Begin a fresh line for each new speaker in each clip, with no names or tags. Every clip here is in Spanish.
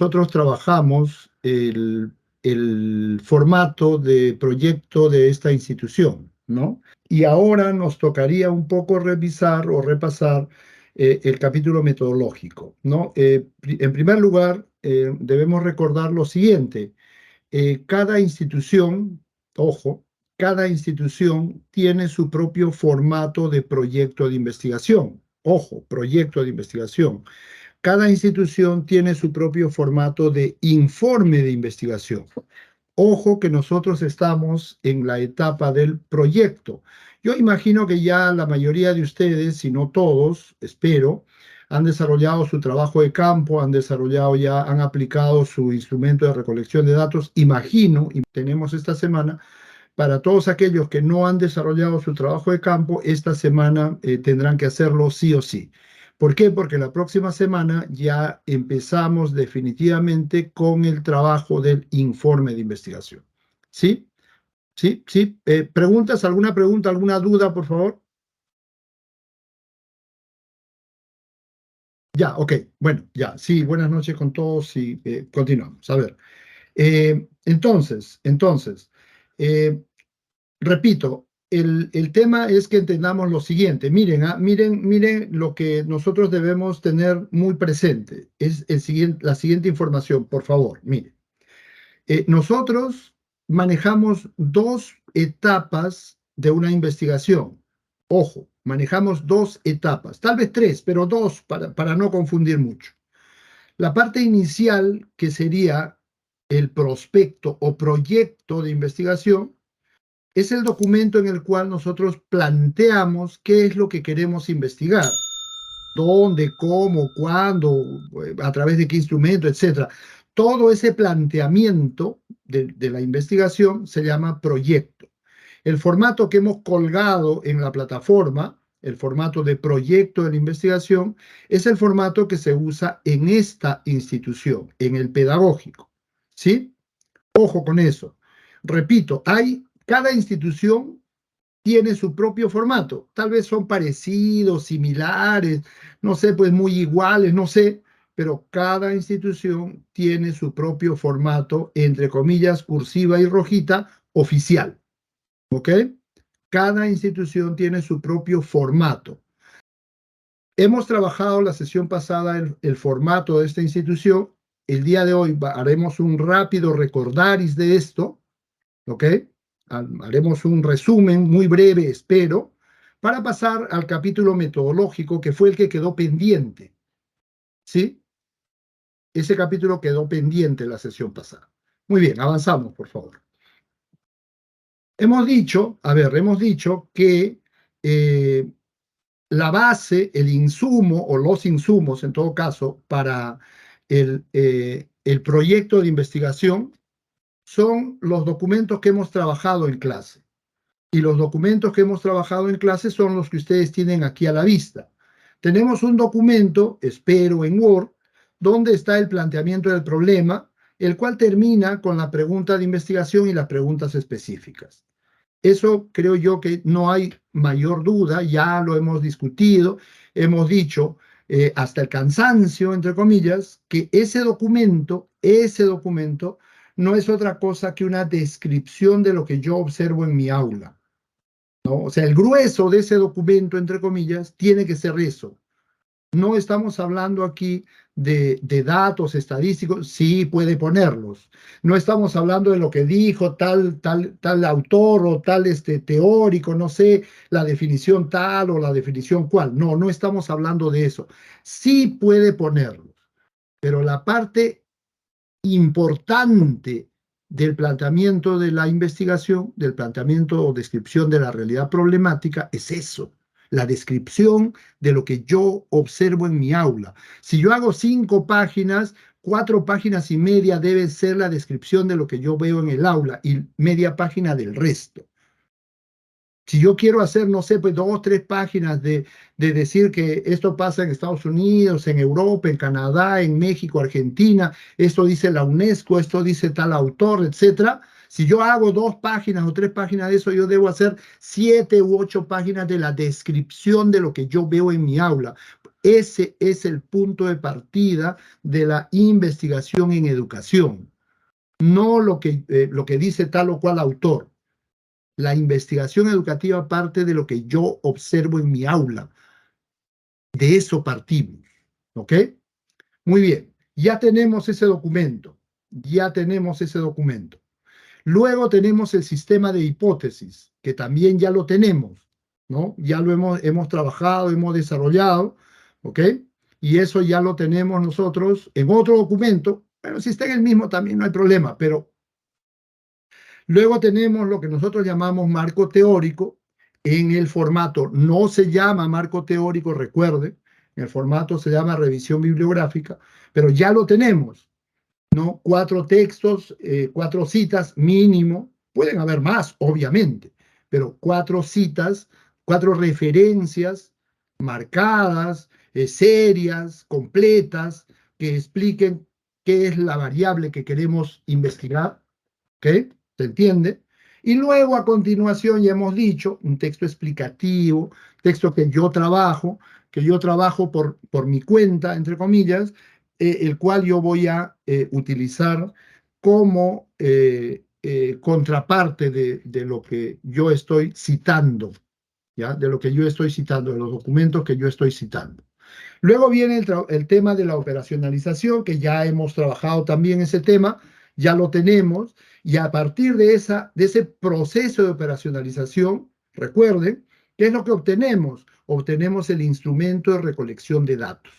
nosotros trabajamos el formato de proyecto de esta institución, ¿no? Y ahora nos tocaría un poco revisar o repasar el capítulo metodológico, ¿no? En primer lugar, debemos recordar lo siguiente. Cada institución, ojo, cada institución tiene su propio formato de proyecto de investigación. Ojo, proyecto de investigación. Cada institución tiene su propio formato de informe de investigación. Ojo que nosotros estamos en la etapa del proyecto. Yo imagino que ya la mayoría de ustedes, si no todos, espero, han desarrollado su trabajo de campo, han aplicado su instrumento de recolección de datos. Imagino, y tenemos esta semana, para todos aquellos que no han desarrollado su trabajo de campo, esta semana tendrán que hacerlo sí o sí. ¿Por qué? Porque la próxima semana ya empezamos definitivamente con el trabajo del informe de investigación. ¿Sí? ¿Sí? ¿Sí? ¿Preguntas? ¿Alguna pregunta? ¿Alguna duda, por favor? Ya, ok. Bueno, ya. Sí, buenas noches con todos y continuamos. A ver. Entonces, repito, el tema es que entendamos lo siguiente. Miren, miren lo que nosotros debemos tener muy presente. Es la siguiente información, por favor. Miren, nosotros manejamos dos etapas de una investigación. Ojo, manejamos dos etapas, tal vez tres, pero dos para no confundir mucho. La parte inicial, que sería el prospecto o proyecto de investigación, es el documento en el cual nosotros planteamos qué es lo que queremos investigar, dónde, cómo, cuándo, a través de qué instrumento, etcétera. Todo ese planteamiento de la investigación se llama proyecto. El formato que hemos colgado en la plataforma, el formato de proyecto de la investigación, es el formato que se usa en esta institución, en el pedagógico. ¿Sí? Ojo con eso. Repito, cada institución tiene su propio formato. Tal vez son parecidos, similares, no sé, pues muy iguales, no sé, pero cada institución tiene su propio formato, entre comillas, cursiva y rojita, oficial. ¿Ok? Cada institución tiene su propio formato. Hemos trabajado la sesión pasada el formato de esta institución. El día de hoy haremos un rápido recordaris de esto, ¿ok? Haremos un resumen muy breve, espero, para pasar al capítulo metodológico, que fue el que quedó pendiente, ¿sí? Ese capítulo quedó pendiente la sesión pasada. Muy bien, avanzamos, por favor. Hemos dicho que la base, el insumo o los insumos, en todo caso, para el proyecto de investigación son los documentos que hemos trabajado en clase. Y los documentos que hemos trabajado en clase son los que ustedes tienen aquí a la vista. Tenemos un documento, espero, en Word, donde está el planteamiento del problema, el cual termina con la pregunta de investigación y las preguntas específicas. Eso creo yo que no hay mayor duda, ya lo hemos discutido, hemos dicho hasta el cansancio, entre comillas, que ese documento no es otra cosa que una descripción de lo que yo observo en mi aula, ¿no? O sea, el grueso de ese documento, entre comillas, tiene que ser eso. No estamos hablando aquí de datos estadísticos, sí puede ponerlos. No estamos hablando de lo que dijo tal autor o tal teórico, no sé, la definición tal o la definición cual. No, no estamos hablando de eso. Sí puede ponerlos, pero la parte importante del planteamiento de la investigación, del planteamiento o descripción de la realidad problemática, es eso, la descripción de lo que yo observo en mi aula. Si yo hago 5 páginas, 4 páginas y media debe ser la descripción de lo que yo veo en el aula y media página del resto. Si yo quiero hacer, no sé, pues 2, 3 páginas de decir que esto pasa en Estados Unidos, en Europa, en Canadá, en México, Argentina, esto dice la UNESCO, esto dice tal autor, etcétera. Si yo hago 2 páginas o 3 páginas de eso, yo debo hacer 7 u 8 páginas de la descripción de lo que yo veo en mi aula. Ese es el punto de partida de la investigación en educación, no lo que dice tal o cual autor. La investigación educativa parte de lo que yo observo en mi aula. De eso partimos. ¿Ok? Muy bien. Ya tenemos ese documento. Ya tenemos ese documento. Luego tenemos el sistema de hipótesis, que también ya lo tenemos, ¿no? Ya lo hemos trabajado, hemos desarrollado, ¿ok? Y eso ya lo tenemos nosotros en otro documento. Bueno, si está en el mismo también no hay problema, pero luego tenemos lo que nosotros llamamos marco teórico en el formato. No se llama marco teórico, recuerde, en el formato se llama revisión bibliográfica, pero ya lo tenemos, ¿no? 4 textos, 4 citas mínimo, pueden haber más, obviamente, pero 4 citas, 4 referencias marcadas, serias, completas, que expliquen qué es la variable que queremos investigar, ¿ok? ¿Se entiende? Y luego a continuación ya hemos dicho un texto explicativo, texto que yo trabajo por mi cuenta, entre comillas, el cual yo voy a utilizar como contraparte de lo que yo estoy citando, ¿ya? De lo que yo estoy citando, de los documentos que yo estoy citando. Luego viene el tema de la operacionalización, que ya hemos trabajado también ese tema, ya lo tenemos, y a partir de ese proceso de operacionalización, recuerden, ¿qué es lo que obtenemos? Obtenemos el instrumento de recolección de datos.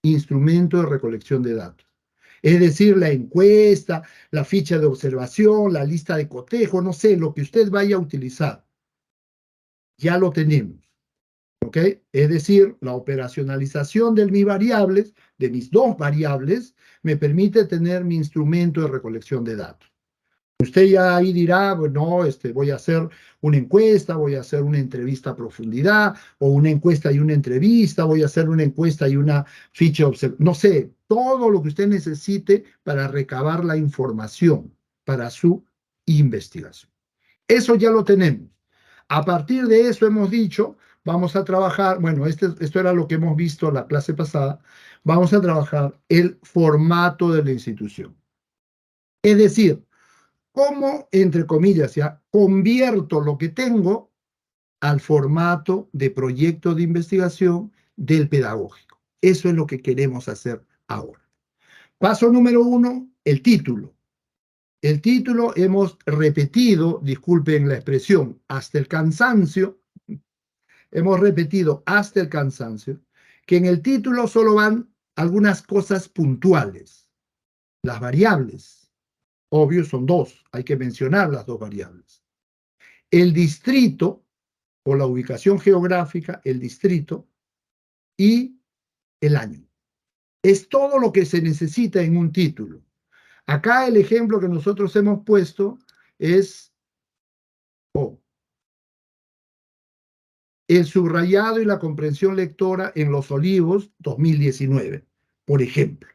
Instrumento de recolección de datos. Es decir, la encuesta, la ficha de observación, la lista de cotejo, no sé, lo que usted vaya a utilizar. Ya lo tenemos. ¿Ok? Es decir, la operacionalización de mis variables, de mis 2 variables, me permite tener mi instrumento de recolección de datos. Usted ya ahí dirá, bueno, voy a hacer una encuesta, voy a hacer una entrevista a profundidad, o una encuesta y una entrevista, voy a hacer una encuesta y una ficha de observación, no sé, todo lo que usted necesite para recabar la información para su investigación. Eso ya lo tenemos. A partir de eso hemos dicho, vamos a trabajar, bueno, esto era lo que hemos visto en la clase pasada, vamos a trabajar el formato de la institución. Es decir, cómo, entre comillas, ya convierto lo que tengo al formato de proyecto de investigación del pedagógico. Eso es lo que queremos hacer ahora. Paso número 1, el título. El título hemos repetido, disculpen la expresión, hasta el cansancio, hemos repetido hasta el cansancio, que en el título solo van algunas cosas puntuales. Las variables, obvio, son 2, hay que mencionar las 2 variables. El distrito o la ubicación geográfica, el distrito y el año. Es todo lo que se necesita en un título. Acá el ejemplo que nosotros hemos puesto es el subrayado y la comprensión lectora en Los Olivos 2019, por ejemplo.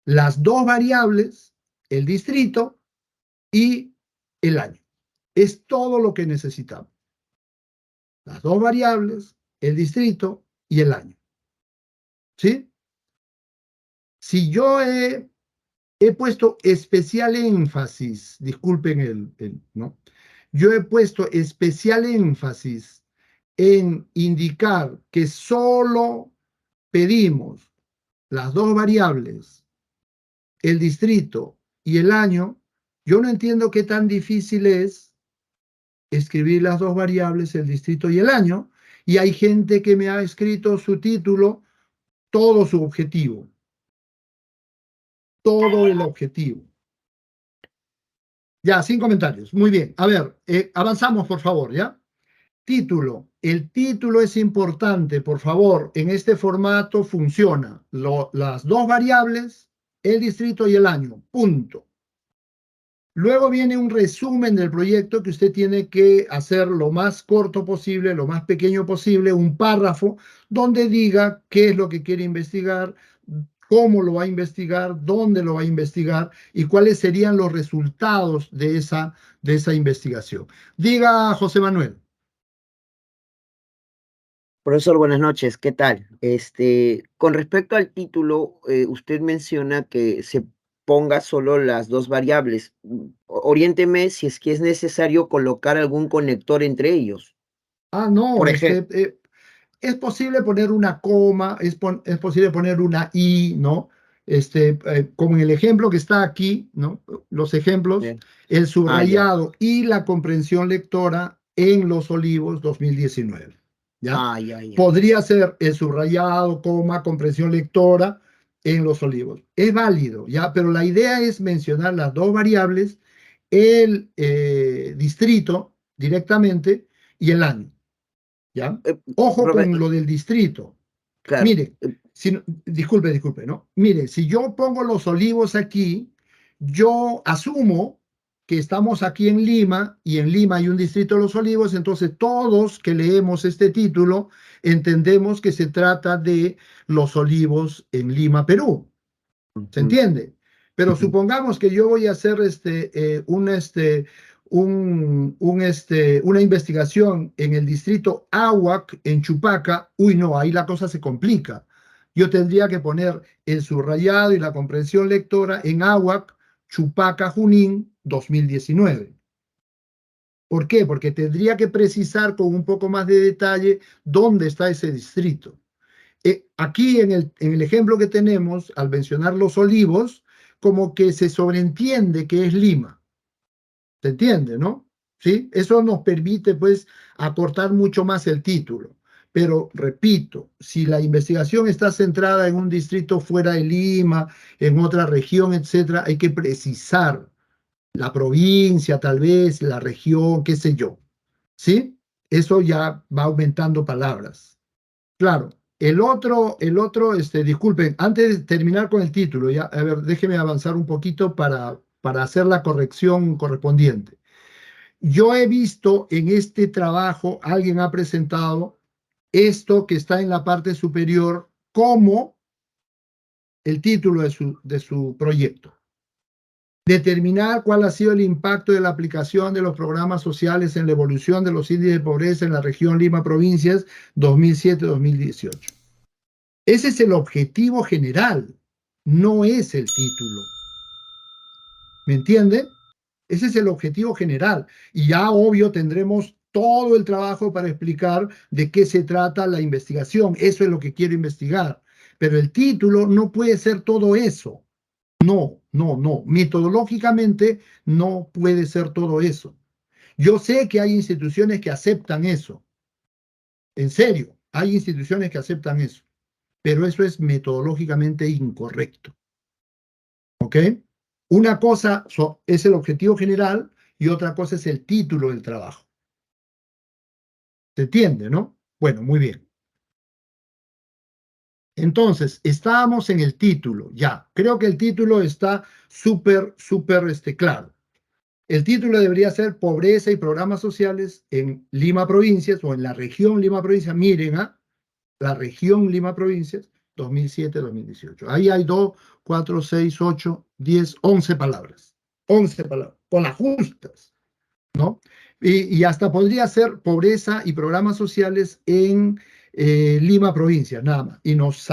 Las 2 variables, el distrito y el año. Es todo lo que necesitamos. Las 2 variables, el distrito y el año. ¿Sí? Si yo he puesto especial énfasis, disculpen ¿no? Yo he puesto especial énfasis en indicar que solo pedimos las 2 variables, el distrito y el año, yo no entiendo qué tan difícil es escribir las 2 variables, el distrito y el año, y hay gente que me ha escrito su título, todo su objetivo, todo el objetivo. Ya, sin comentarios. Muy bien. A ver, avanzamos, por favor, ¿ya? Título. El título es importante, por favor. En este formato funciona. Las 2 variables, el distrito y el año. Punto. Luego viene un resumen del proyecto que usted tiene que hacer lo más corto posible, lo más pequeño posible, un párrafo donde diga qué es lo que quiere investigar, cómo lo va a investigar, dónde lo va a investigar y cuáles serían los resultados de esa investigación. Diga, José Manuel.
Profesor, buenas noches, ¿qué tal? Con respecto al título, usted menciona que se ponga solo las dos variables. Oriénteme si es que es necesario colocar algún conector entre ellos.
Ah, no,
Por ejemplo,
es posible poner una coma, es posible poner una i, ¿no? Como en el ejemplo que está aquí, ¿no? Los ejemplos, el
ya.
subrayado y la comprensión lectora en Los Olivos 2019, ¿ya?
Ya.
Podría ser el subrayado, coma, comprensión lectora en Los Olivos. Es válido, ¿ya? Pero la idea es mencionar las dos variables, el distrito directamente y el año. ¿Ya?
Eh,
Ojo
profe-
con lo del distrito.
claro,
Mire, disculpe, ¿no? Mire, si yo pongo Los Olivos aquí, yo asumo que estamos aquí en Lima y en Lima hay un distrito de Los Olivos, entonces todos que leemos este título entendemos que se trata de Los Olivos en Lima, Perú. ¿Se
ujú,
entiende? Pero
ujú.
supongamos que yo voy a hacer una investigación en el distrito Ahuac, en Chupaca. Uy, no, ahí la cosa se complica. Yo tendría que poner el subrayado y la comprensión lectora en Ahuac, Chupaca, Junín, 2019. ¿Por qué? Porque tendría que precisar con un poco más de detalle dónde está ese distrito. Aquí en el ejemplo que tenemos, al mencionar Los Olivos, como que se sobreentiende que es Lima. ¿Se entiende, no? ¿Sí? Eso nos permite, pues, acortar mucho más el título. Pero, repito, si la investigación está centrada en un distrito fuera de Lima, en otra región, etcétera, hay que precisar la provincia, tal vez, la región, qué sé yo. ¿Sí? Eso ya va aumentando palabras. Claro, disculpen, antes de terminar con el título, ya, a ver, déjeme avanzar un poquito para hacer la corrección correspondiente. Yo he visto en este trabajo, alguien ha presentado esto que está en la parte superior como el título de su proyecto. Determinar cuál ha sido el impacto de la aplicación de los programas sociales en la evolución de los índices de pobreza en la región Lima Provincias 2007-2018. Ese es el objetivo general, no es el título. ¿Me entiende? Ese es el objetivo general. Y ya obvio tendremos todo el trabajo para explicar de qué se trata la investigación. Eso es lo que quiero investigar. Pero el título no puede ser todo eso. No, no, no. Metodológicamente no puede ser todo eso. Yo sé que hay instituciones que aceptan eso. En serio, hay instituciones que aceptan eso. Pero eso es metodológicamente incorrecto. ¿Ok? Una cosa es el objetivo general y otra cosa es el título del trabajo. ¿Se entiende, no? Bueno, muy bien. Entonces, estábamos en el título, ya. Creo que el título está súper claro. El título debería ser Pobreza y Programas Sociales en Lima Provincias o en la región Lima Provincias. Miren, la región Lima Provincias, 2007-2018. Ahí hay 2, 4, 6, 8, 10, 11 palabras. 11 palabras, con las justas, ¿no? Y hasta podría ser pobreza y programas sociales en Lima Provincia, nada más. Y nos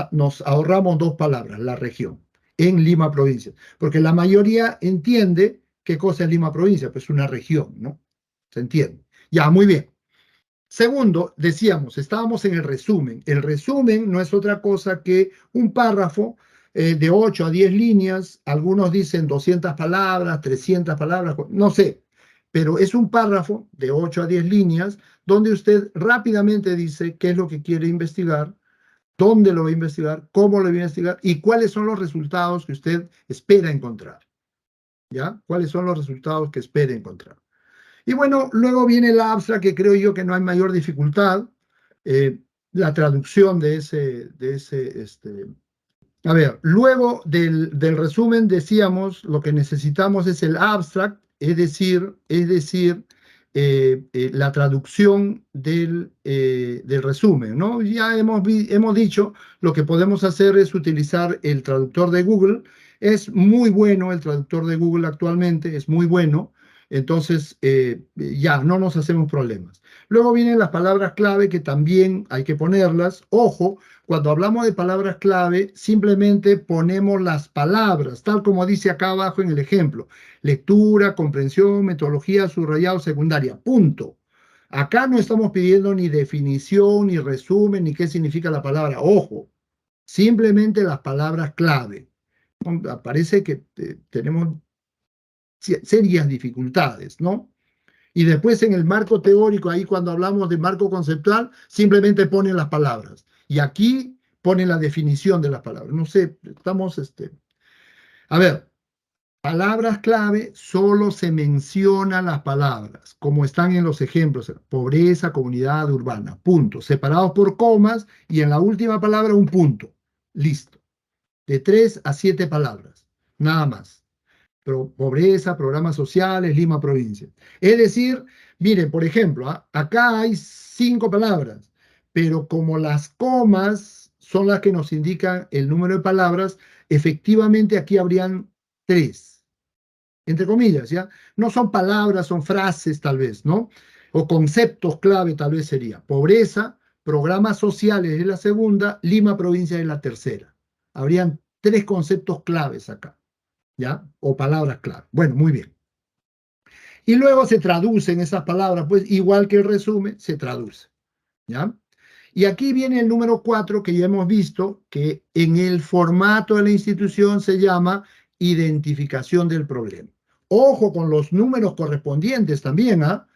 ahorramos dos palabras, la región, en Lima Provincia. Porque la mayoría entiende qué cosa es Lima Provincia, pues una región, ¿no? ¿Se entiende? Ya, muy bien. Segundo, decíamos, estábamos en el resumen. El resumen no es otra cosa que un párrafo de 8 a 10 líneas, algunos dicen 200 palabras, 300 palabras, no sé, pero es un párrafo de 8 a 10 líneas donde usted rápidamente dice qué es lo que quiere investigar, dónde lo va a investigar, cómo lo va a investigar y cuáles son los resultados que usted espera encontrar. ¿Ya? ¿Cuáles son los resultados que espera encontrar? Y bueno, luego viene el abstract, que creo yo que no hay mayor dificultad. eh, la traducción a ver, luego del resumen decíamos, lo que necesitamos es el abstract, es decir, la traducción del resumen, ¿no? Ya hemos dicho, lo que podemos hacer es utilizar el traductor de Google. Es muy bueno el traductor de Google actualmente, es muy bueno. Entonces, ya, no nos hacemos problemas. Luego vienen las palabras clave que también hay que ponerlas. Ojo, cuando hablamos de palabras clave, simplemente ponemos las palabras, tal como dice acá abajo en el ejemplo. Lectura, comprensión, metodología, subrayado, secundaria. Punto. Acá no estamos pidiendo ni definición, ni resumen, ni qué significa la palabra. Ojo, simplemente las palabras clave. Parece que tenemos serias dificultades, ¿no? Y después en el marco teórico, ahí cuando hablamos de marco conceptual, simplemente ponen las palabras. Y aquí ponen la definición de las palabras. No sé, estamos, a ver, palabras clave, solo se mencionan las palabras, como están en los ejemplos, pobreza, comunidad urbana, punto, separados por comas y en la última palabra un punto. Listo. De 3 a 7 palabras, nada más. Pobreza, programas sociales, Lima provincia. Es decir, miren, por ejemplo, acá hay 5 palabras, pero como las comas son las que nos indican el número de palabras, efectivamente aquí habrían 3 entre comillas, ¿ya? No son palabras, son frases tal vez, ¿no? O conceptos clave tal vez sería. Pobreza, programas sociales es la segunda, Lima provincia es la tercera. Habrían 3 conceptos claves acá, ¿ya? O palabras clave. Bueno, muy bien. Y luego se traducen esas palabras, pues igual que el resumen, se traduce, ¿ya? Y aquí viene el número 4 que ya hemos visto, que en el formato de la institución se llama identificación del problema. Ojo con los números correspondientes también, ¿ah?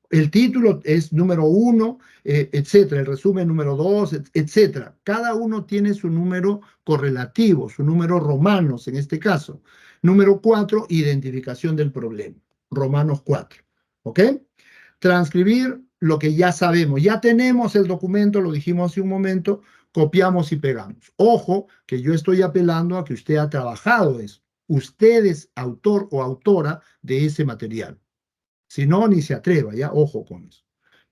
El título es número 1, etcétera, el resumen número 2, etcétera. Cada uno tiene su número correlativo, su número romanos en este caso. Número 4, identificación del problema. Romanos 4. ¿Ok? Transcribir lo que ya sabemos. Ya tenemos el documento, lo dijimos hace un momento, copiamos y pegamos. Ojo, que yo estoy apelando a que usted ha trabajado eso. Usted es autor o autora de ese material. Si no, ni se atreva, ya, ojo con eso.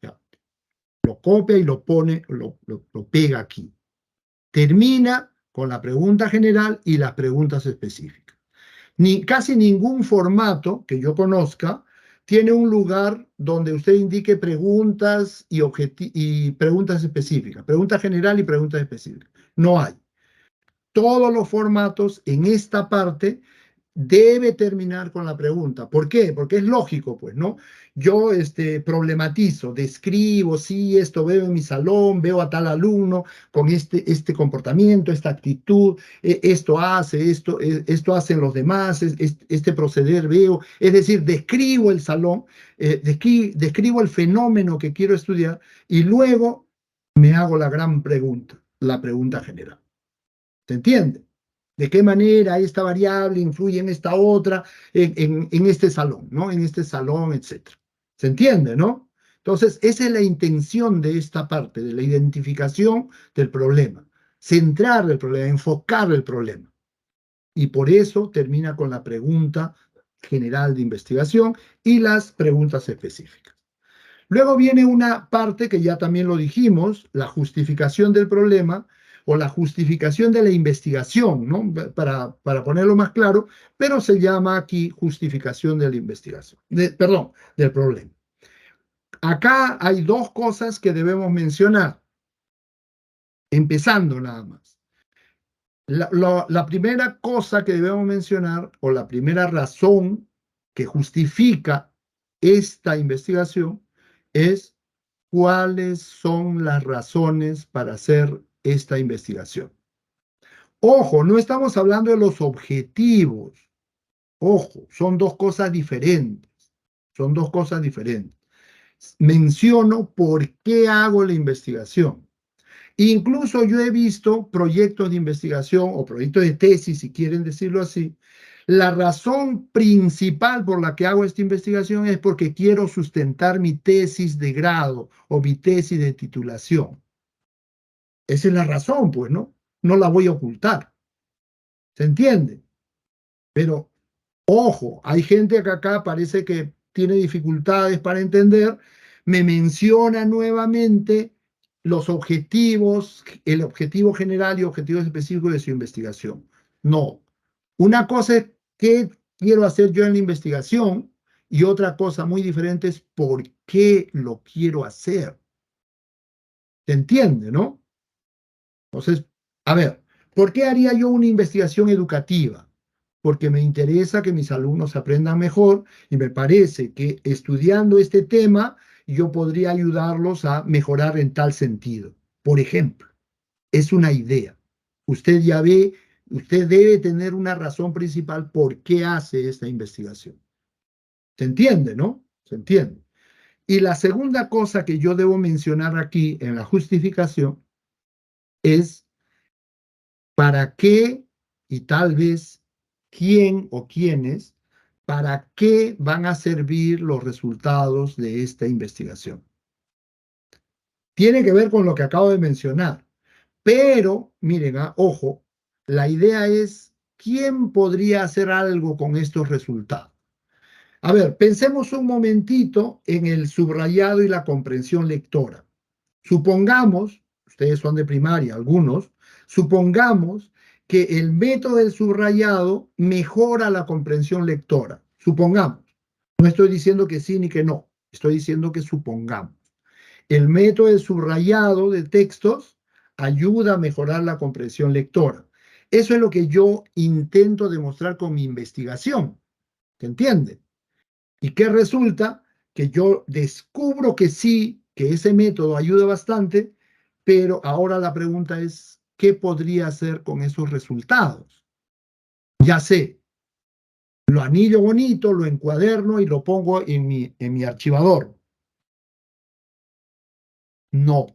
Ya. Lo copia y lo pone, lo pega aquí. Termina con la pregunta general y las preguntas específicas. Casi ningún formato que yo conozca tiene un lugar donde usted indique preguntas y preguntas específicas, pregunta general y preguntas específicas. No hay. Todos los formatos en esta parte debe terminar con la pregunta. ¿Por qué? Porque es lógico, pues, ¿no? Yo problematizo, describo, sí, esto veo en mi salón, veo a tal alumno con este comportamiento, esta actitud, esto hace, esto hacen los demás, este proceder veo, es decir, describo el salón, describo el fenómeno que quiero estudiar y luego me hago la gran pregunta, la pregunta general. ¿Se entiende? ¿De qué manera esta variable influye en esta otra, en este salón, ¿no? En este salón, etcétera. ¿Se entiende, no? Entonces, esa es la intención de esta parte, de la identificación del problema. Centrar el problema, enfocar el problema. Y por eso termina con la pregunta general de investigación y las preguntas específicas. Luego viene una parte que ya también lo dijimos, la justificación del problema o la justificación de la investigación, ¿no? Para ponerlo más claro, pero se llama aquí justificación de la investigación, perdón, del problema. Acá hay 2 cosas que debemos mencionar, empezando nada más. La primera cosa que debemos mencionar, o la primera razón que justifica esta investigación, es cuáles son las razones para hacer esta investigación. Ojo, no estamos hablando de los objetivos. Ojo, son 2 cosas diferentes. Son 2 cosas diferentes. Menciono por qué hago la investigación. Incluso yo he visto proyectos de investigación o proyectos de tesis, si quieren decirlo así. La razón principal por la que hago esta investigación es porque quiero sustentar mi tesis de grado o mi tesis de titulación. Esa es la razón, pues, ¿no? No la voy a ocultar. ¿Se entiende? Pero, ojo, hay gente que acá parece que tiene dificultades para entender, me menciona nuevamente los objetivos, el objetivo general y objetivos específicos de su investigación. No. Una cosa es qué quiero hacer yo en la investigación y otra cosa muy diferente es por qué lo quiero hacer. ¿Se entiende, no? Entonces, a ver, ¿por qué haría yo una investigación educativa? Porque me interesa que mis alumnos aprendan mejor y me parece que estudiando este tema yo podría ayudarlos a mejorar en tal sentido. Por ejemplo, es una idea. Usted ya ve, usted debe tener una razón principal por qué hace esta investigación. ¿Se entiende, no? Se entiende. Y la segunda cosa que yo debo mencionar aquí en la justificación es para qué y tal vez quién o quiénes, para qué van a servir los resultados de esta investigación. Tiene que ver con lo que acabo de mencionar, pero miren, ojo, la idea es quién podría hacer algo con estos resultados. A ver, pensemos un momentito en el subrayado y la comprensión lectora. Supongamos, ustedes son de primaria, algunos, supongamos que el método del subrayado mejora la comprensión lectora. Supongamos. No estoy diciendo que sí ni que no, estoy diciendo que supongamos. El método del subrayado de textos ayuda a mejorar la comprensión lectora. Eso es lo que yo intento demostrar con mi investigación. ¿Se entiende? ¿Y qué resulta? Que yo descubro que sí, que ese método ayuda bastante, pero ahora la pregunta es, ¿qué podría hacer con esos resultados? Ya sé, lo anillo bonito, lo encuaderno y lo pongo en mi archivador. No,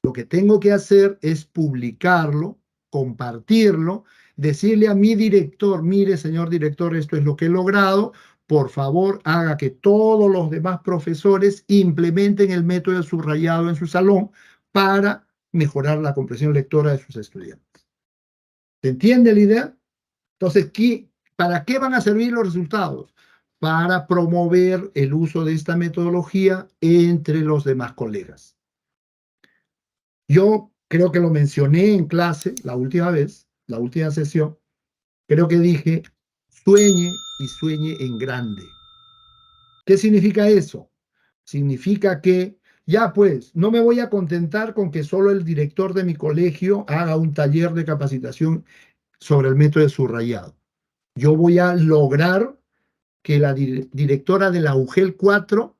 lo que tengo que hacer es publicarlo, compartirlo, decirle a mi director, mire, señor director, esto es lo que he logrado, por favor, haga que todos los demás profesores implementen el método de subrayado en su salón para mejorar la comprensión lectora de sus estudiantes. ¿Se entiende la idea? Entonces, ¿para qué van a servir los resultados? Para promover el uso de esta metodología entre los demás colegas. Yo creo que lo mencioné en clase la última vez, la última sesión. Creo que dije, sueñe y sueñe en grande. ¿Qué significa eso? Significa que ya pues, no me voy a contentar con que solo el director de mi colegio haga un taller de capacitación sobre el método de subrayado. Yo voy a lograr que la directora de la UGEL 4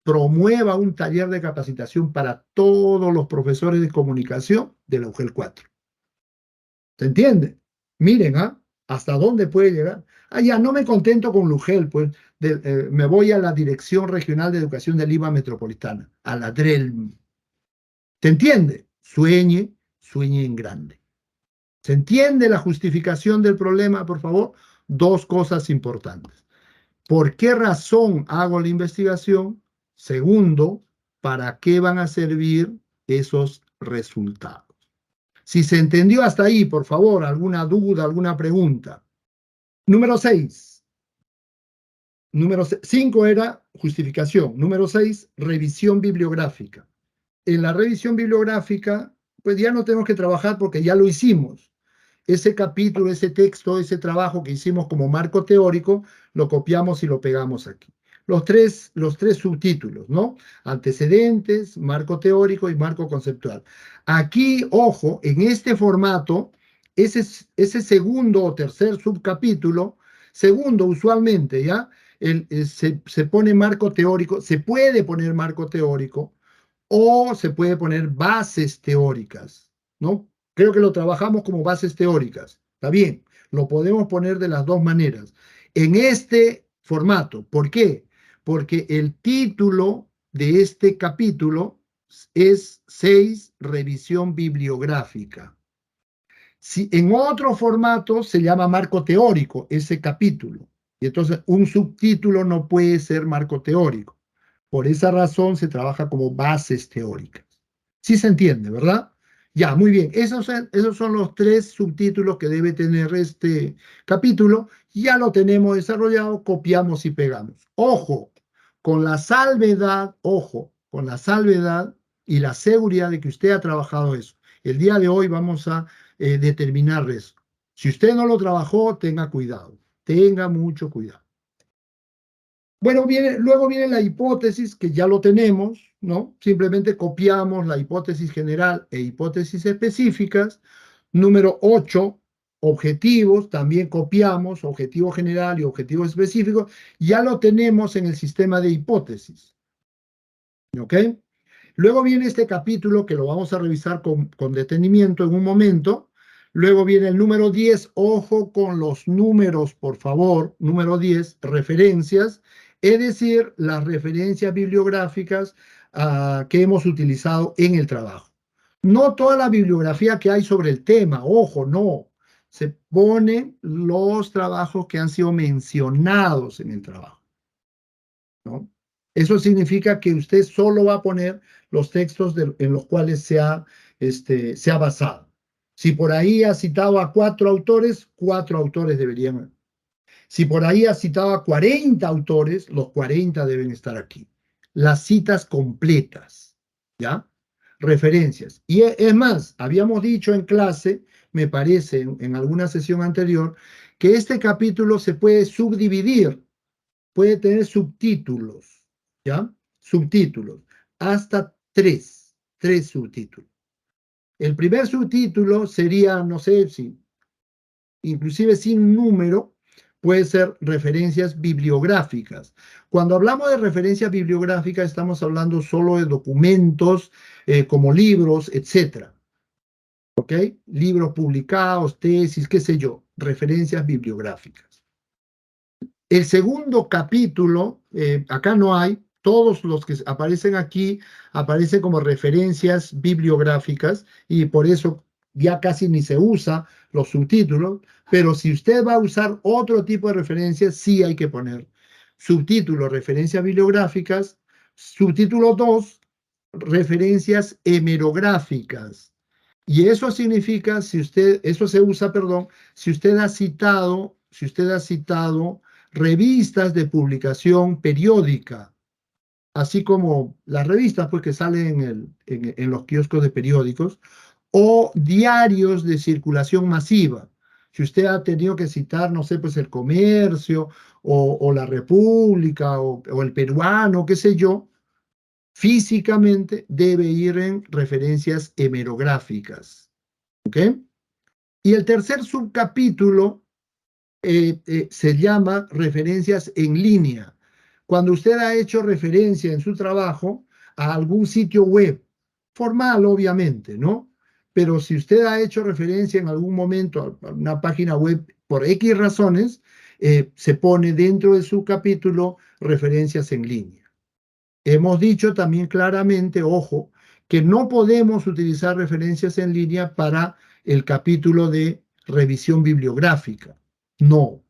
promueva un taller de capacitación para todos los profesores de comunicación de la UGEL 4. ¿Se entiende? Miren, ¿hasta dónde puede llegar? Ya no me contento con la UGEL, pues me voy a la Dirección Regional de Educación de Lima Metropolitana, a la DRELM. ¿Se entiende? Sueñe, sueñe en grande. ¿Se entiende la justificación del problema, por favor? Dos cosas importantes. ¿Por qué razón hago la investigación? Segundo, ¿para qué van a servir esos resultados? Si se entendió hasta ahí, por favor, alguna duda, alguna pregunta. Número 6. Número 5 era justificación. Número 6, revisión bibliográfica. En la revisión bibliográfica, pues ya no tenemos que trabajar porque ya lo hicimos. Ese capítulo, ese texto, ese trabajo que hicimos como marco teórico, lo copiamos y lo pegamos aquí. Los tres subtítulos, ¿no? Antecedentes, marco teórico y marco conceptual. Aquí, ojo, en este formato, ese segundo o tercer subcapítulo, segundo usualmente, ¿ya? Se pone marco teórico, se puede poner marco teórico o se puede poner bases teóricas, ¿no? Creo que lo trabajamos como bases teóricas. Está bien, lo podemos poner de las dos maneras. En este formato, ¿por qué? Porque el título de este capítulo es 6, revisión bibliográfica. Si en otro formato se llama marco teórico ese capítulo, y entonces un subtítulo no puede ser marco teórico. Por esa razón se trabaja como bases teóricas. Sí se entiende, ¿verdad? Ya, muy bien. Esos son los 3 subtítulos que debe tener este capítulo. Ya lo tenemos desarrollado, copiamos y pegamos. Ojo, con la salvedad, ojo, con la salvedad y la seguridad de que usted ha trabajado eso. El día de hoy vamos a determinar eso. Si usted no lo trabajó, tenga cuidado, tenga mucho cuidado. Bueno, luego viene la hipótesis, que ya lo tenemos, ¿no? Simplemente copiamos la hipótesis general e hipótesis específicas. Número 8, objetivos, también copiamos objetivo general y objetivo específico. Ya lo tenemos en el sistema de hipótesis, ¿ok? Luego viene este capítulo que lo vamos a revisar con detenimiento en un momento. Luego viene el número 10. Ojo con los números, por favor. Número 10, referencias, es decir, las referencias bibliográficas que hemos utilizado en el trabajo. No toda la bibliografía que hay sobre el tema, ojo, no. Se ponen los trabajos que han sido mencionados en el trabajo, ¿no? Eso significa que usted solo va a poner los textos en los cuales se ha basado. Si por ahí ha citado a 4 autores deberían. Si por ahí ha citado a 40 autores, los 40 deben estar aquí. Las citas completas, ¿ya? Referencias. Y es más, habíamos dicho en clase, me parece, en alguna sesión anterior, que este capítulo se puede subdividir, puede tener subtítulos, ¿ya? Subtítulos, hasta tres subtítulos. El primer subtítulo sería, no sé si, inclusive sin número, puede ser referencias bibliográficas. Cuando hablamos de referencias bibliográficas, estamos hablando solo de documentos como libros, etcétera. ¿Ok? Libros publicados, tesis, qué sé yo, referencias bibliográficas. El segundo capítulo, acá no hay, todos los que aparecen aquí aparecen como referencias bibliográficas y por eso ya casi ni se usa los subtítulos, pero si usted va a usar otro tipo de referencias, sí hay que poner subtítulos, referencias bibliográficas, subtítulo 2, referencias hemerográficas. Y eso significa, eso se usa, perdón, si usted ha citado revistas de publicación periódica, así como las revistas pues, que salen en los kioscos de periódicos, o diarios de circulación masiva. Si usted ha tenido que citar, no sé, pues el Comercio, o la República, o el Peruano, qué sé yo, físicamente debe ir en referencias hemerográficas. ¿Ok? Y el tercer subcapítulo se llama referencias en línea. Cuando usted ha hecho referencia en su trabajo a algún sitio web, formal obviamente, ¿no? Pero si usted ha hecho referencia en algún momento a una página web por X razones, se pone dentro de su capítulo referencias en línea. Hemos dicho también claramente, ojo, que no podemos utilizar referencias en línea para el capítulo de revisión bibliográfica. No.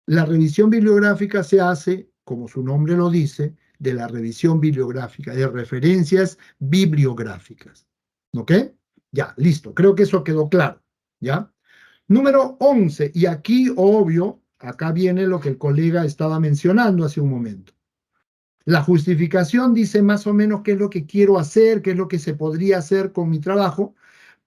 La revisión bibliográfica se hace, como su nombre lo dice, de la revisión bibliográfica, de referencias bibliográficas. ¿Ok? Ya, listo. Creo que eso quedó claro. ¿Ya? Número 11. Y aquí, obvio, acá viene lo que el colega estaba mencionando hace un momento. La justificación dice más o menos qué es lo que quiero hacer, qué es lo que se podría hacer con mi trabajo,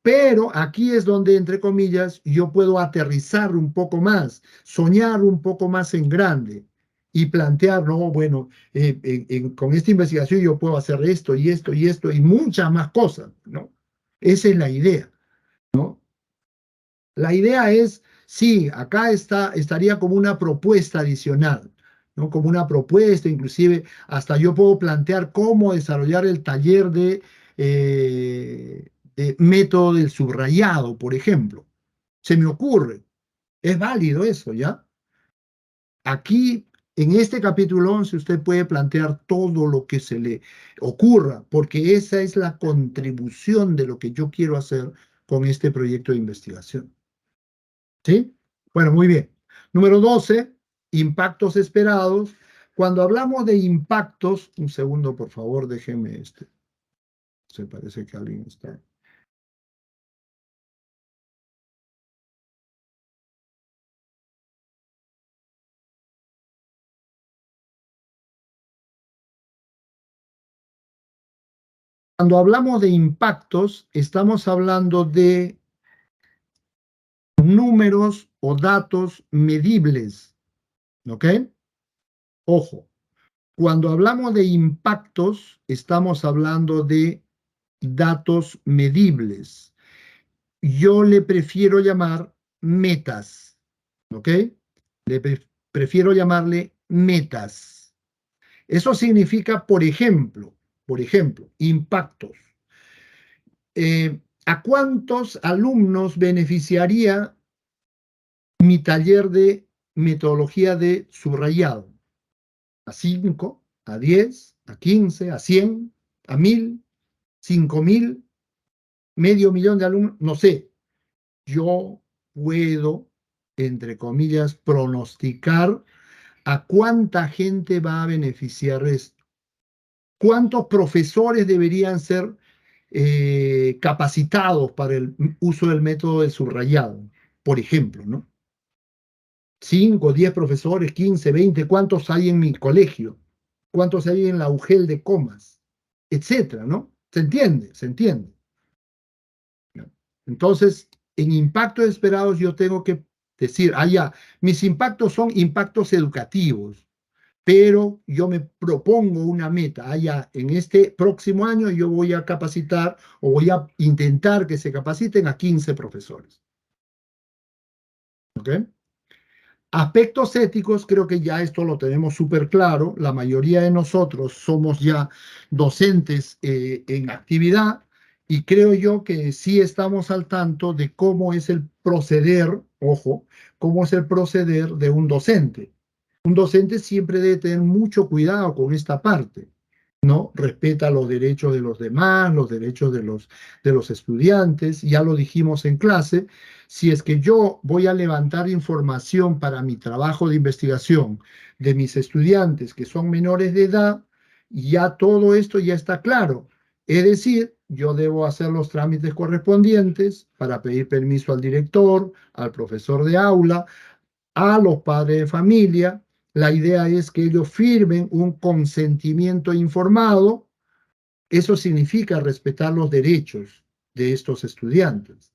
pero aquí es donde, entre comillas, yo puedo aterrizar un poco más, soñar un poco más en grande y plantear, no, bueno, con esta investigación yo puedo hacer esto y esto y esto y muchas más cosas, ¿no? Esa es la idea, ¿no? La idea es, sí, acá estaría como una propuesta adicional, ¿no? Como una propuesta, inclusive hasta yo puedo plantear cómo desarrollar el taller de método del subrayado, por ejemplo. Se me ocurre, es válido eso, ¿ya? Aquí, en este capítulo 11, usted puede plantear todo lo que se le ocurra, porque esa es la contribución de lo que yo quiero hacer con este proyecto de investigación. ¿Sí? Bueno, muy bien. Número 12, impactos esperados. Cuando hablamos de impactos, un segundo, por favor, déjeme se parece que alguien está. Cuando hablamos de impactos, estamos hablando de números o datos medibles, ¿ok? Ojo, cuando hablamos de impactos, estamos hablando de datos medibles. Yo le prefiero llamar metas, ¿ok? Prefiero llamarle metas. Eso significa, por ejemplo, impactos. ¿A cuántos alumnos beneficiaría mi taller de metodología de subrayado? ¿A 5, a 10, a 15, a 100, a 1000, 5000, medio millón de alumnos? No sé. Yo puedo, entre comillas, pronosticar a cuánta gente va a beneficiar esto. ¿Cuántos profesores deberían ser capacitados para el uso del método de subrayado? Por ejemplo, ¿no? 5, 10 profesores, 15, 20, ¿cuántos hay en mi colegio? ¿Cuántos hay en la UGEL de Comas? Etcétera, ¿no? ¿Se entiende? ¿Se entiende? Entonces, en impactos esperados yo tengo que decir, ya, mis impactos son impactos educativos, pero yo me propongo una meta. Ya, en este próximo año yo voy a capacitar o voy a intentar que se capaciten a 15 profesores. ¿Ok? Aspectos éticos, creo que ya esto lo tenemos súper claro. La mayoría de nosotros somos ya docentes en actividad y creo yo que sí estamos al tanto de cómo es el proceder, ojo, cómo es el proceder de un docente. Un docente siempre debe tener mucho cuidado con esta parte, ¿no? Respeta los derechos de los demás, los derechos de los estudiantes, ya lo dijimos en clase. Si es que yo voy a levantar información para mi trabajo de investigación de mis estudiantes que son menores de edad, ya todo esto ya está claro. Es decir, yo debo hacer los trámites correspondientes para pedir permiso al director, al profesor de aula, a los padres de familia. La idea es que ellos firmen un consentimiento informado. Eso significa respetar los derechos de estos estudiantes.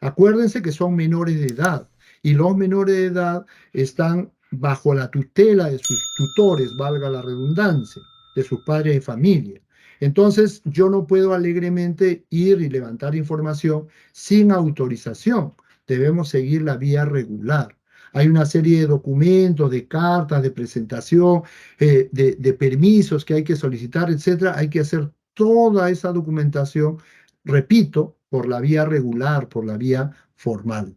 Acuérdense que son menores de edad y los menores de edad están bajo la tutela de sus tutores, valga la redundancia, de sus padres de familia. Entonces, yo no puedo alegremente ir y levantar información sin autorización. Debemos seguir la vía regular. Hay una serie de documentos, de cartas, de presentación, de permisos que hay que solicitar, etcétera. Hay que hacer toda esa documentación, repito, por la vía regular, por la vía formal.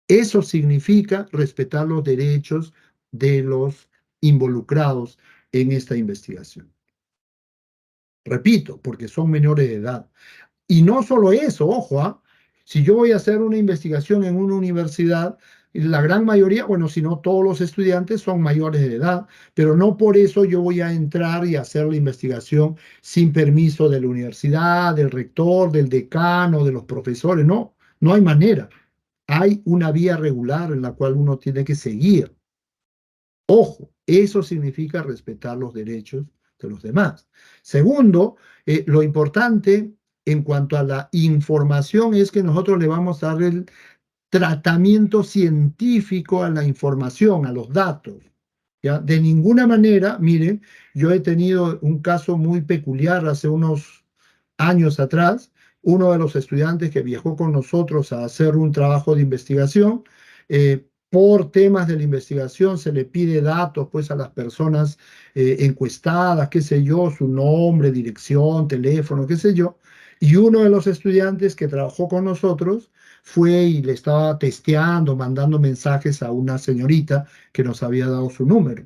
Eso significa respetar los derechos de los involucrados en esta investigación. Repito, porque son menores de edad. Y no solo eso, ojo, si yo voy a hacer una investigación en una universidad, la gran mayoría, bueno, si no todos los estudiantes son mayores de edad, pero no por eso yo voy a entrar y hacer la investigación sin permiso de la universidad, del rector, del decano, de los profesores. No, no hay manera. Hay una vía regular en la cual uno tiene que seguir. Ojo, eso significa respetar los derechos de los demás. Segundo, lo importante en cuanto a la información es que nosotros le vamos a dar el tratamiento científico a la información, a los datos. ¿Ya? De ninguna manera, miren, yo he tenido un caso muy peculiar hace unos años atrás. Uno de los estudiantes que viajó con nosotros a hacer un trabajo de investigación, por temas de la investigación se le pide datos pues a las personas encuestadas, qué sé yo, su nombre, dirección, teléfono, qué sé yo. Y uno de los estudiantes que trabajó con nosotros fue y le estaba testeando, mandando mensajes a una señorita que nos había dado su número.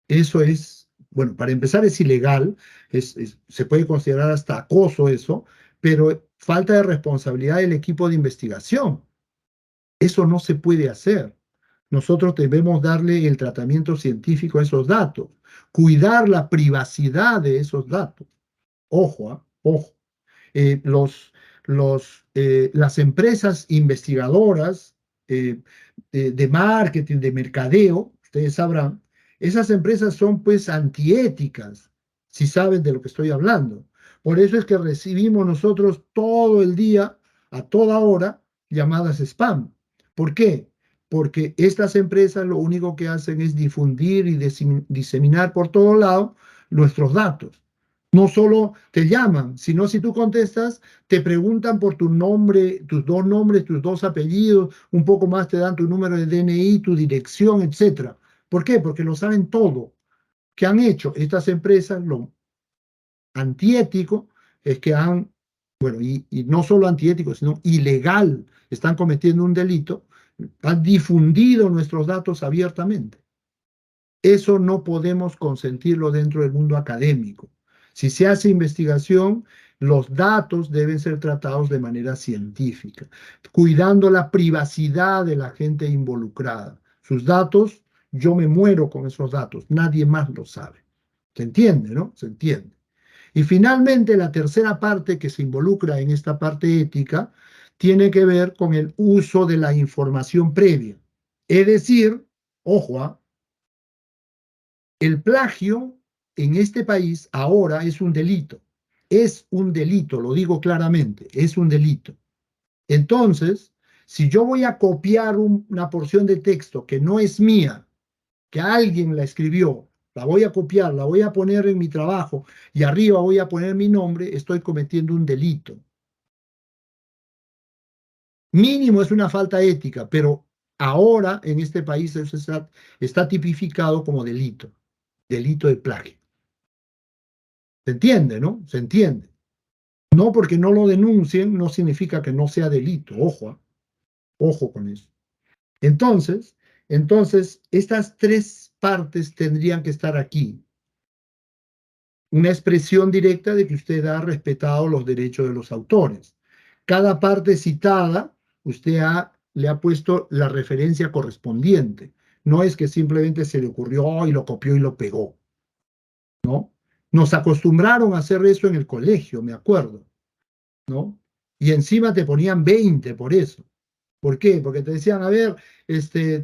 Eso es, bueno, para empezar es ilegal, se puede considerar hasta acoso eso, pero falta de responsabilidad del equipo de investigación. Eso no se puede hacer. Nosotros debemos darle el tratamiento científico a esos datos, cuidar la privacidad de esos datos. Ojo, ojo. Las empresas investigadoras de marketing, de mercadeo, ustedes sabrán, esas empresas son pues antiéticas, si saben de lo que estoy hablando, Por eso es que recibimos nosotros todo el día, a toda hora, llamadas spam. ¿Por qué? Porque estas empresas lo único que hacen es difundir y diseminar por todo lado nuestros datos. No solo te llaman, sino si tú contestas, te preguntan por tu nombre, tus dos nombres, tus dos apellidos, un poco más te dan tu número de DNI, tu dirección, etcétera. ¿Por qué? Porque lo saben todo. ¿Qué han hecho estas empresas? Lo antiético es que han, bueno, y no solo antiético, sino ilegal, están cometiendo un delito, han difundido nuestros datos abiertamente. Eso no podemos consentirlo dentro del mundo académico. Si se hace investigación, los datos deben ser tratados de manera científica, cuidando la privacidad de la gente involucrada. Sus datos, yo me muero con esos datos, nadie más lo sabe. ¿Se entiende, no? Se entiende. Y finalmente, la tercera parte que se involucra en esta parte ética tiene que ver con el uso de la información previa. Es decir, ojo, el plagio en este país ahora es un delito. Es un delito, lo digo claramente, es un delito. Entonces, si yo voy a copiar una porción de texto que no es mía, que alguien la escribió, la voy a copiar, la voy a poner en mi trabajo y arriba voy a poner mi nombre, estoy cometiendo un delito. Mínimo es una falta ética, pero ahora en este país eso está tipificado como delito, delito de plagio. ¿Se entiende, no? Se entiende. No porque no lo denuncien no significa que no sea delito. Ojo, ojo con eso. Entonces, estas tres partes tendrían que estar aquí. Una expresión directa de que usted ha respetado los derechos de los autores. Cada parte citada, le ha puesto la referencia correspondiente. No es que simplemente se le ocurrió y lo copió y lo pegó, ¿no? Nos acostumbraron a hacer eso en el colegio, me acuerdo, ¿no? Y encima te ponían 20 por eso. ¿Por qué? Porque te decían, a ver,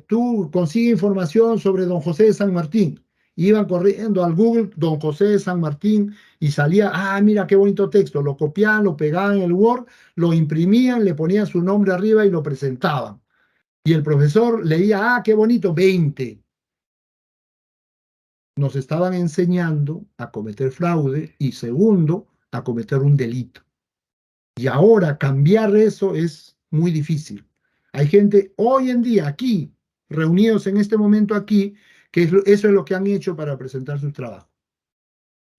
tú consigue información sobre don José de San Martín. Iban corriendo al Google, don José de San Martín, y salía, ah, mira qué bonito texto. Lo copiaban, lo pegaban en el Word, lo imprimían, le ponían su nombre arriba y lo presentaban. Y el profesor leía, ah, qué bonito, 20. Nos estaban enseñando a cometer fraude y segundo, a cometer un delito. Y ahora cambiar eso es muy difícil. Hay gente hoy en día aquí, reunidos en este momento aquí, que eso es lo que han hecho para presentar sus trabajos.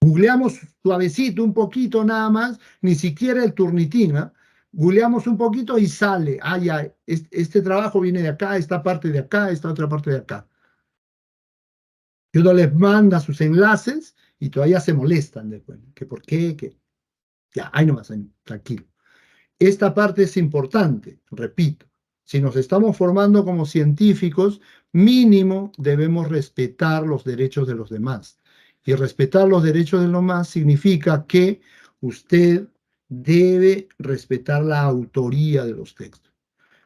Googleamos suavecito, un poquito nada más, ni siquiera el Turnitin, ¿eh? Googleamos un poquito y sale, ah, ya, este trabajo viene de acá, esta parte de acá, esta otra parte de acá. Y uno les manda sus enlaces y todavía se molestan después, que por qué, que ya, ahí nomás, tranquilo. Esta parte es importante, repito. Si nos estamos formando como científicos, mínimo debemos respetar los derechos de los demás. Y respetar los derechos de los demás significa que usted debe respetar la autoría de los textos.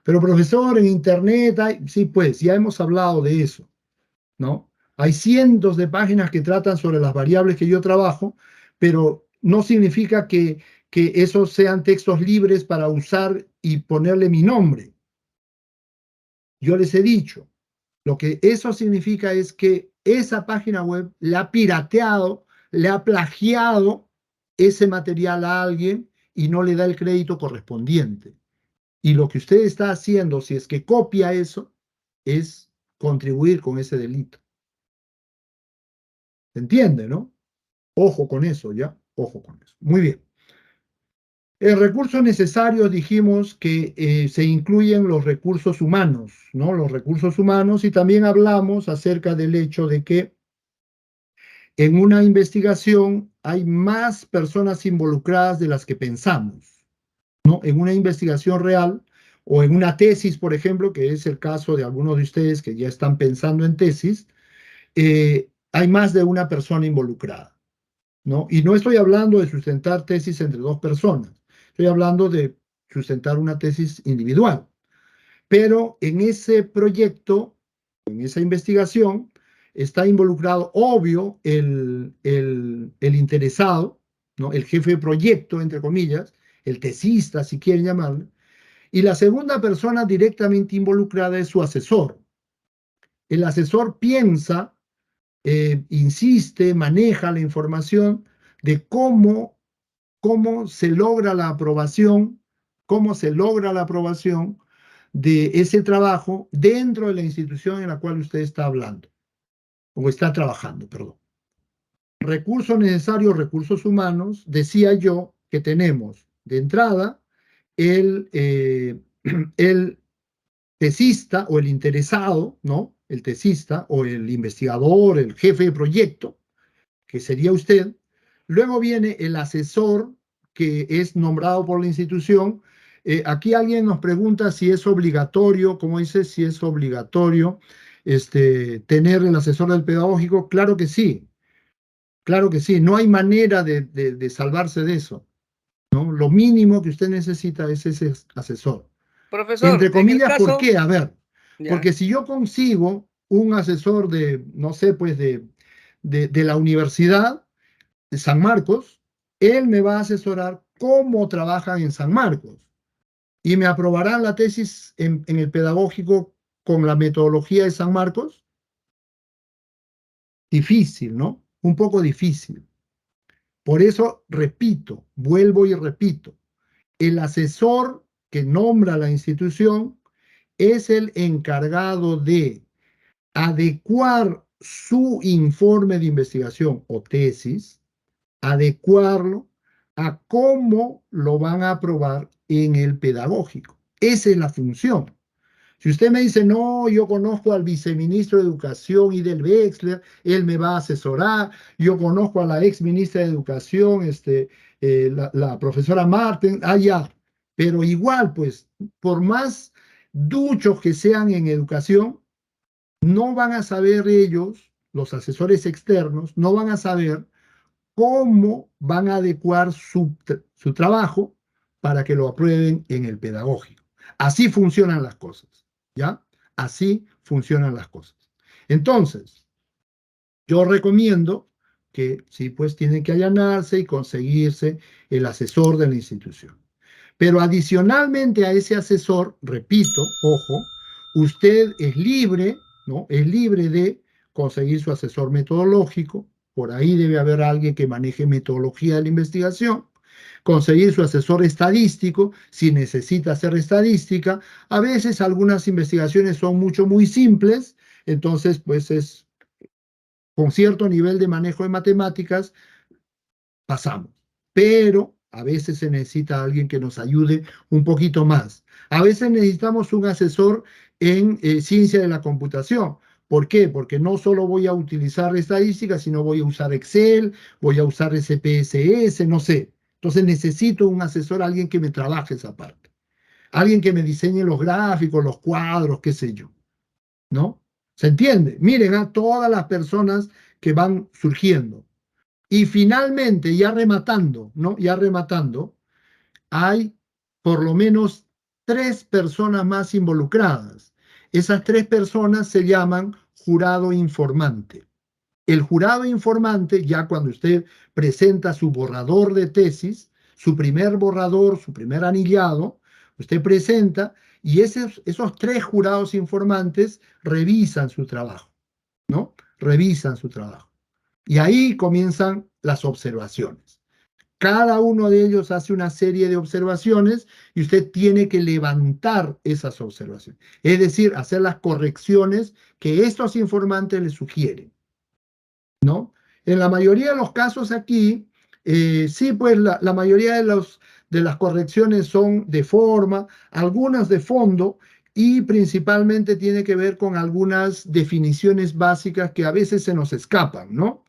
Pero profesor, en Internet sí, pues ya hemos hablado de eso, ¿no? Hay cientos de páginas que tratan sobre las variables que yo trabajo, pero no significa que esos sean textos libres para usar y ponerle mi nombre. Yo les he dicho, lo que eso significa es que esa página web le ha pirateado, le ha plagiado ese material a alguien y no le da el crédito correspondiente. Y lo que usted está haciendo, si es que copia eso, es contribuir con ese delito. ¿Se entiende, no? Ojo con eso, ¿ya? Ojo con eso. Muy bien. En recursos necesarios dijimos que se incluyen los recursos humanos, ¿no? Los recursos humanos y también hablamos acerca del hecho de que en una investigación hay más personas involucradas de las que pensamos, ¿no? En una investigación real o en una tesis, por ejemplo, que es el caso de algunos de ustedes que ya están pensando en tesis, hay más de una persona involucrada, ¿no? Y no estoy hablando de sustentar tesis entre dos personas, estoy hablando de sustentar una tesis individual. Pero en ese proyecto, en esa investigación, está involucrado, obvio, el interesado, ¿no? El jefe de proyecto, entre comillas, el tesista, si quieren llamarlo, y la segunda persona directamente involucrada es su asesor. El asesor piensa, insiste, maneja la información de cómo se logra la aprobación, cómo se logra la aprobación de ese trabajo dentro de la institución en la cual usted está hablando, o está trabajando, perdón. Recursos necesarios, recursos humanos, decía yo que tenemos de entrada el tesista o el interesado, ¿no? El tesista o el investigador, el jefe de proyecto, que sería usted. Luego viene el asesor, que es nombrado por la institución. Aquí alguien nos pregunta si es obligatorio, como dice, si es obligatorio tener el asesor del pedagógico. Claro que sí, no hay manera de salvarse de eso, ¿no? Lo mínimo que usted necesita es ese asesor.
Profesor,
Entre
en el
comillas, ¿por
caso,
qué? A ver,
ya,
porque si yo consigo un asesor de, no sé, pues de la universidad de San Marcos, él me va a asesorar cómo trabajan en San Marcos y me aprobarán la tesis en el pedagógico con la metodología de San Marcos. Difícil, ¿no? Un poco difícil. Por eso repito, vuelvo y repito, el asesor que nombra la institución es el encargado de adecuar su informe de investigación o tesis, adecuarlo a cómo lo van a aprobar en el pedagógico. Esa es la función. Si usted me dice, no, yo conozco al viceministro de Educación y del Wexler, él me va a asesorar, yo conozco a la ex ministra de Educación, la profesora Marten, ya, pero igual, pues, por más duchos que sean en educación, no van a saber ellos, los asesores externos, no van a saber cómo van a adecuar su trabajo para que lo aprueben en el pedagógico. Así funcionan las cosas, ¿ya? Así funcionan las cosas. Entonces, yo recomiendo que sí, pues tienen que allanarse y conseguirse el asesor de la institución. Pero adicionalmente a ese asesor, repito, ojo, usted es libre, ¿no? Es libre de conseguir su asesor metodológico, por ahí debe haber alguien que maneje metodología de la investigación, conseguir su asesor estadístico, si necesita hacer estadística. A veces algunas investigaciones son muy simples, entonces pues es con cierto nivel de manejo de matemáticas, pasamos. Pero a veces se necesita alguien que nos ayude un poquito más. A veces necesitamos un asesor en ciencia de la computación. ¿Por qué? Porque no solo voy a utilizar estadística, sino voy a usar Excel, voy a usar SPSS, no sé. Entonces necesito un asesor, alguien que me trabaje esa parte. Alguien que me diseñe los gráficos, los cuadros, qué sé yo. ¿No? ¿Se entiende? Miren a todas las personas que van surgiendo. Y finalmente, ya rematando, ¿no? Ya rematando, hay por lo menos 3 personas más involucradas. Esas 3 personas se llaman jurado informante. El jurado informante, ya cuando usted presenta su borrador de tesis, su primer borrador, su primer anillado, usted presenta y esos 3 jurados informantes revisan su trabajo, ¿no? Revisan su trabajo. Y ahí comienzan las observaciones. Cada uno de ellos hace una serie de observaciones y usted tiene que levantar esas observaciones. Es decir, hacer las correcciones que estos informantes le sugieren, ¿no? En la mayoría de los casos aquí, sí, pues la mayoría de las correcciones son de forma, algunas de fondo, y principalmente tiene que ver con algunas definiciones básicas que a veces se nos escapan, ¿no?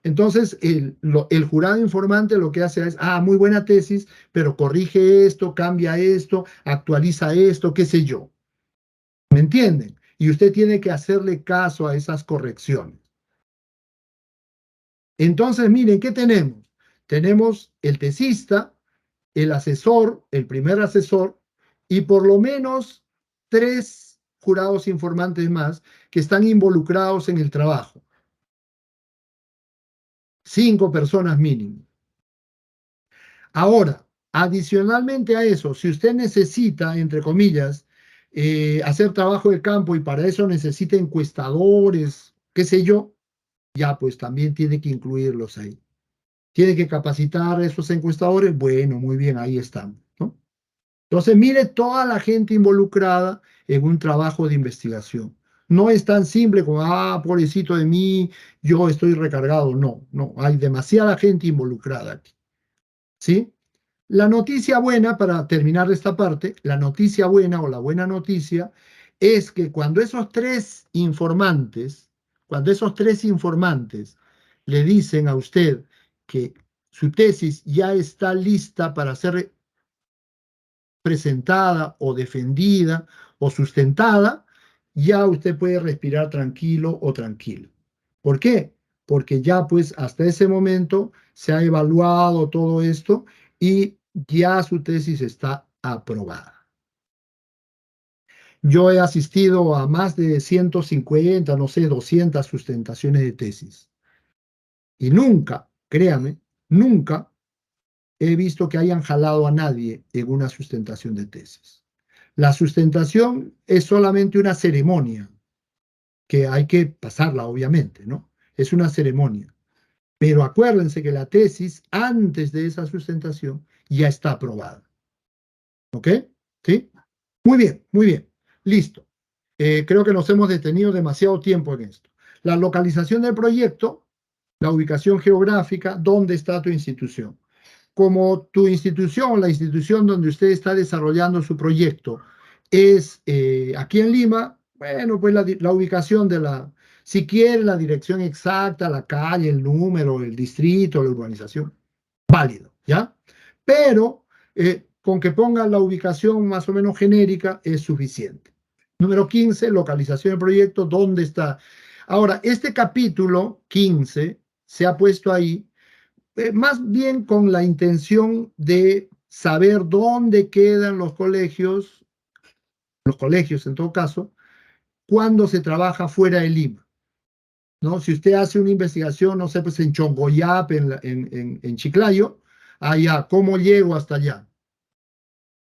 Entonces, el jurado informante lo que hace es, muy buena tesis, pero corrige esto, cambia esto, actualiza esto, qué sé yo. ¿Me entienden? Y usted tiene que hacerle caso a esas correcciones. Entonces, miren, ¿qué tenemos? Tenemos el tesista, el asesor, el primer asesor, y por lo menos 3 jurados informantes más que están involucrados en el trabajo. 5 personas mínimo. Ahora, adicionalmente a eso, si usted necesita, entre comillas, hacer trabajo de campo y para eso necesita encuestadores, qué sé yo, ya pues también tiene que incluirlos ahí. Tiene que capacitar a esos encuestadores. Bueno, muy bien, ahí están, ¿no? Entonces, mire toda la gente involucrada en un trabajo de investigación. No es tan simple como, pobrecito de mí, yo estoy recargado. No, no, hay demasiada gente involucrada aquí, ¿sí? La noticia buena, para terminar esta parte, la noticia buena o la buena noticia es que cuando esos tres informantes le dicen a usted que su tesis ya está lista para ser presentada o defendida o sustentada, ya usted puede respirar tranquilo o tranquilo. ¿Por qué? Porque ya pues hasta ese momento se ha evaluado todo esto y ya su tesis está aprobada. Yo he asistido a más de 150, no sé, 200 sustentaciones de tesis y nunca, créame, nunca he visto que hayan jalado a nadie en una sustentación de tesis. La sustentación es solamente una ceremonia, que hay que pasarla, obviamente, ¿no? Es una ceremonia. Pero acuérdense que la tesis, antes de esa sustentación, ya está aprobada. ¿Ok? ¿Sí? Muy bien, muy bien. Listo. Creo que nos hemos detenido demasiado tiempo en esto. La localización del proyecto, la ubicación geográfica, ¿dónde está tu institución? Como tu institución, la institución donde usted está desarrollando su proyecto, es aquí en Lima, bueno, pues la ubicación de si quiere la dirección exacta, la calle, el número, el distrito, la urbanización, válido, ¿ya? Pero con que ponga la ubicación más o menos genérica es suficiente. Número 15, localización del proyecto, ¿dónde está? Ahora, este capítulo 15 se ha puesto ahí más bien con la intención de saber dónde quedan los colegios en todo caso, cuando se trabaja fuera de Lima, ¿no? Si usted hace una investigación, no sé, pues en Chongoyap, en Chiclayo, allá, ¿cómo llego hasta allá?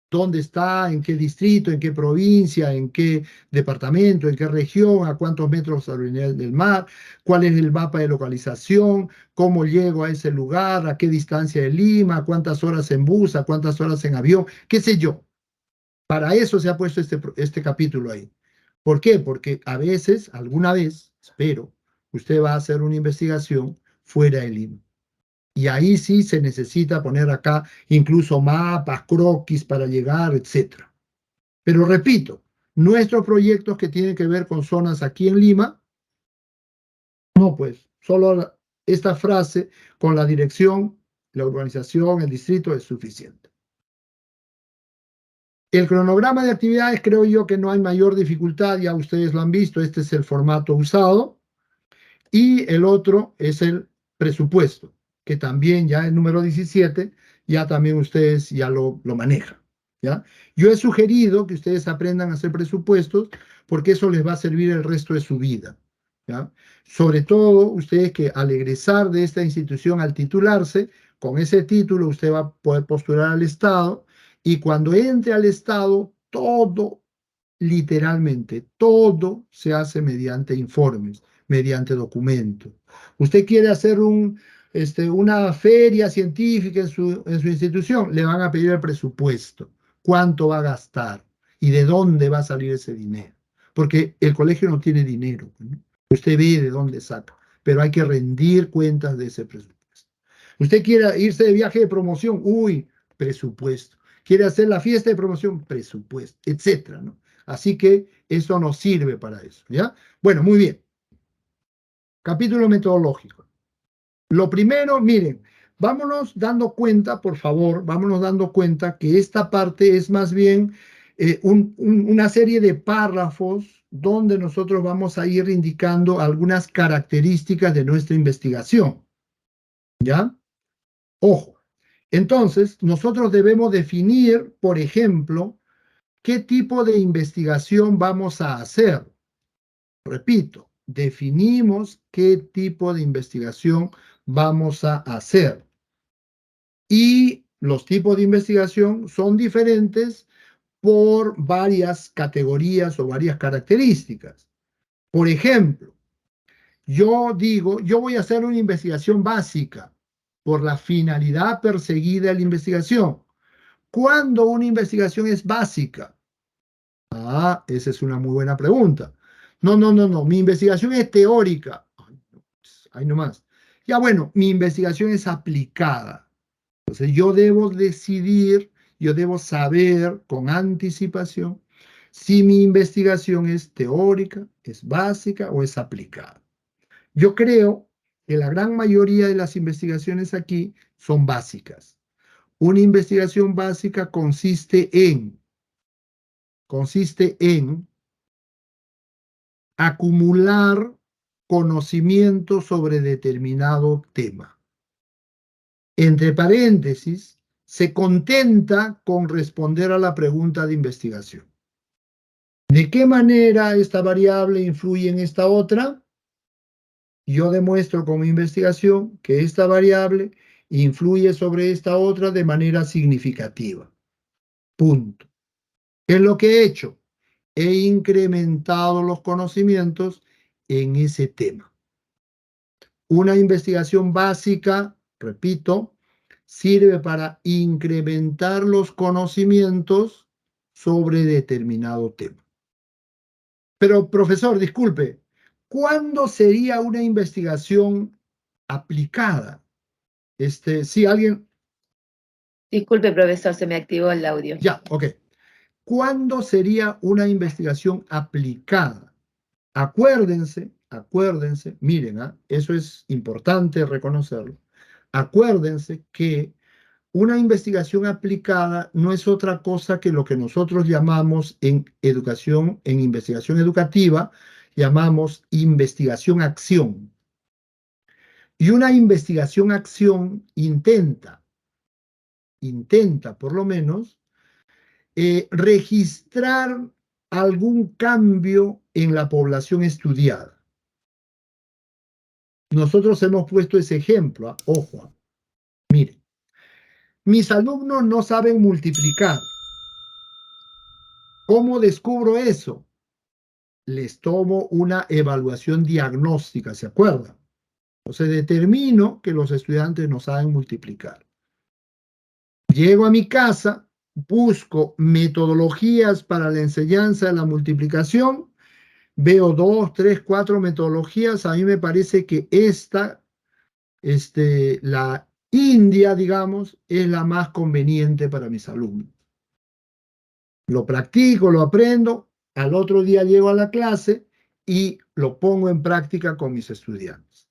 ¿Dónde está? ¿En qué distrito? ¿En qué provincia? ¿En qué departamento? ¿En qué región? ¿A cuántos metros sobre el nivel del mar? ¿Cuál es el mapa de localización? ¿Cómo llego a ese lugar? ¿A qué distancia de Lima? ¿Cuántas horas en bus? ¿A cuántas horas en avión? ¿Qué sé yo? Para eso se ha puesto este capítulo ahí. ¿Por qué? Porque a veces, alguna vez, espero, usted va a hacer una investigación fuera de Lima. Y ahí sí se necesita poner acá incluso mapas, croquis para llegar, etcétera. Pero repito, nuestros proyectos que tienen que ver con zonas aquí en Lima, no pues, solo esta frase con la dirección, la urbanización, el distrito es suficiente. El cronograma de actividades creo yo que no hay mayor dificultad, ya ustedes lo han visto, este es el formato usado. Y el otro es el presupuesto, que también ya el número 17, ya también ustedes ya lo manejan, ¿ya? Yo he sugerido que ustedes aprendan a hacer presupuestos porque eso les va a servir el resto de su vida, ¿ya? Sobre todo ustedes que al egresar de esta institución, al titularse, con ese título usted va a poder postular al Estado y cuando entre al Estado, todo, literalmente, todo se hace mediante informes, mediante documentos. Usted quiere hacer una feria científica en su institución, le van a pedir el presupuesto, cuánto va a gastar y de dónde va a salir ese dinero. Porque el colegio no tiene dinero, ¿no? Usted ve de dónde saca, pero hay que rendir cuentas de ese presupuesto. Usted quiere irse de viaje de promoción, uy, presupuesto. Quiere hacer la fiesta de promoción, presupuesto, etcétera, ¿no? Así que eso nos sirve para eso, ¿ya? Bueno, muy bien. Capítulo metodológico. Lo primero, miren, vámonos dando cuenta, por favor, vámonos dando cuenta que esta parte es más bien una serie de párrafos donde nosotros vamos a ir indicando algunas características de nuestra investigación, ¿ya? Ojo. Entonces, nosotros debemos definir, por ejemplo, qué tipo de investigación vamos a hacer. Repito, definimos qué tipo de investigación vamos a hacer. Y los tipos de investigación son diferentes por varias categorías o varias características. Por ejemplo, yo digo, yo voy a hacer una investigación básica por la finalidad perseguida de la investigación. ¿Cuándo una investigación es básica? Ah, esa es una muy buena pregunta. No. Mi investigación es teórica. Ay, no, ahí nomás. Ya bueno, mi investigación es aplicada. Entonces yo debo decidir, yo debo saber con anticipación si mi investigación es teórica, es básica o es aplicada. Yo creo que la gran mayoría de las investigaciones aquí son básicas. Una investigación básica consiste en acumular conocimiento sobre determinado tema. Entre paréntesis, se contenta con responder a la pregunta de investigación. ¿De qué manera esta variable influye en esta otra? Yo demuestro con mi investigación que esta variable influye sobre esta otra de manera significativa. Punto. ¿Qué es lo que he hecho? He incrementado los conocimientos en ese tema. Una investigación básica, repito, sirve para incrementar los conocimientos sobre determinado tema. Pero, profesor, disculpe, ¿cuándo sería una investigación aplicada? Si alguien...
Disculpe, profesor, se me activó el audio.
Ya, ok. ¿Cuándo sería una investigación aplicada? Acuérdense, miren, eso es importante reconocerlo. Acuérdense que una investigación aplicada no es otra cosa que lo que nosotros llamamos en educación, en investigación educativa, llamamos investigación-acción. Y una investigación-acción intenta por lo menos registrar algún cambio en la población estudiada. Nosotros hemos puesto ese ejemplo, ojo, miren, mis alumnos no saben multiplicar. ¿Cómo descubro eso? Les tomo una evaluación diagnóstica, ¿se acuerdan? Entonces determino que los estudiantes no saben multiplicar. Llego a mi casa, busco metodologías para la enseñanza de la multiplicación, veo 2, 3, 4 metodologías. A mí me parece que la India, digamos, es la más conveniente para mis alumnos. Lo practico, lo aprendo, al otro día llego a la clase y lo pongo en práctica con mis estudiantes.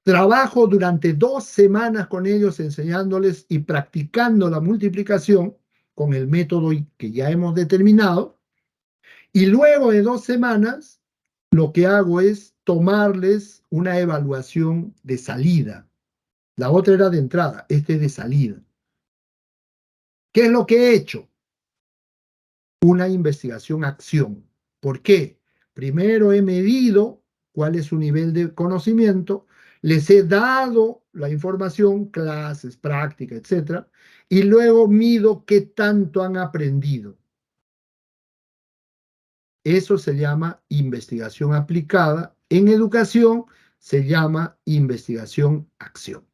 Trabajo durante 2 semanas con ellos enseñándoles y practicando la multiplicación con el método que ya hemos determinado, y luego de 2 semanas lo que hago es tomarles una evaluación de salida. La otra era de entrada, este es de salida. ¿Qué es lo que he hecho? Una investigación-acción. ¿Por qué? Primero he medido cuál es su nivel de conocimiento, les he dado la información, clases, práctica, etc. Y luego mido qué tanto han aprendido. Eso se llama investigación aplicada. En educación se llama investigación-acción.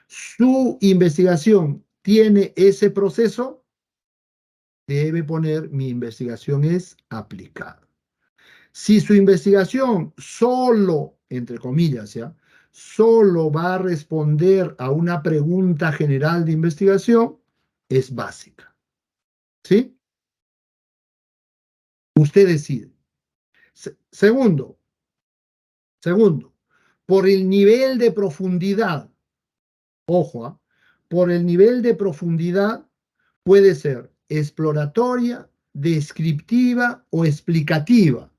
Su investigación tiene ese proceso, debe poner mi investigación es aplicada. Si su investigación solo, entre comillas, ¿ya?, solo va a responder a una pregunta general de investigación, es básica. ¿Sí? Usted decide. Segundo, por el nivel de profundidad, ojo, por el nivel de profundidad puede ser exploratoria, descriptiva o explicativa.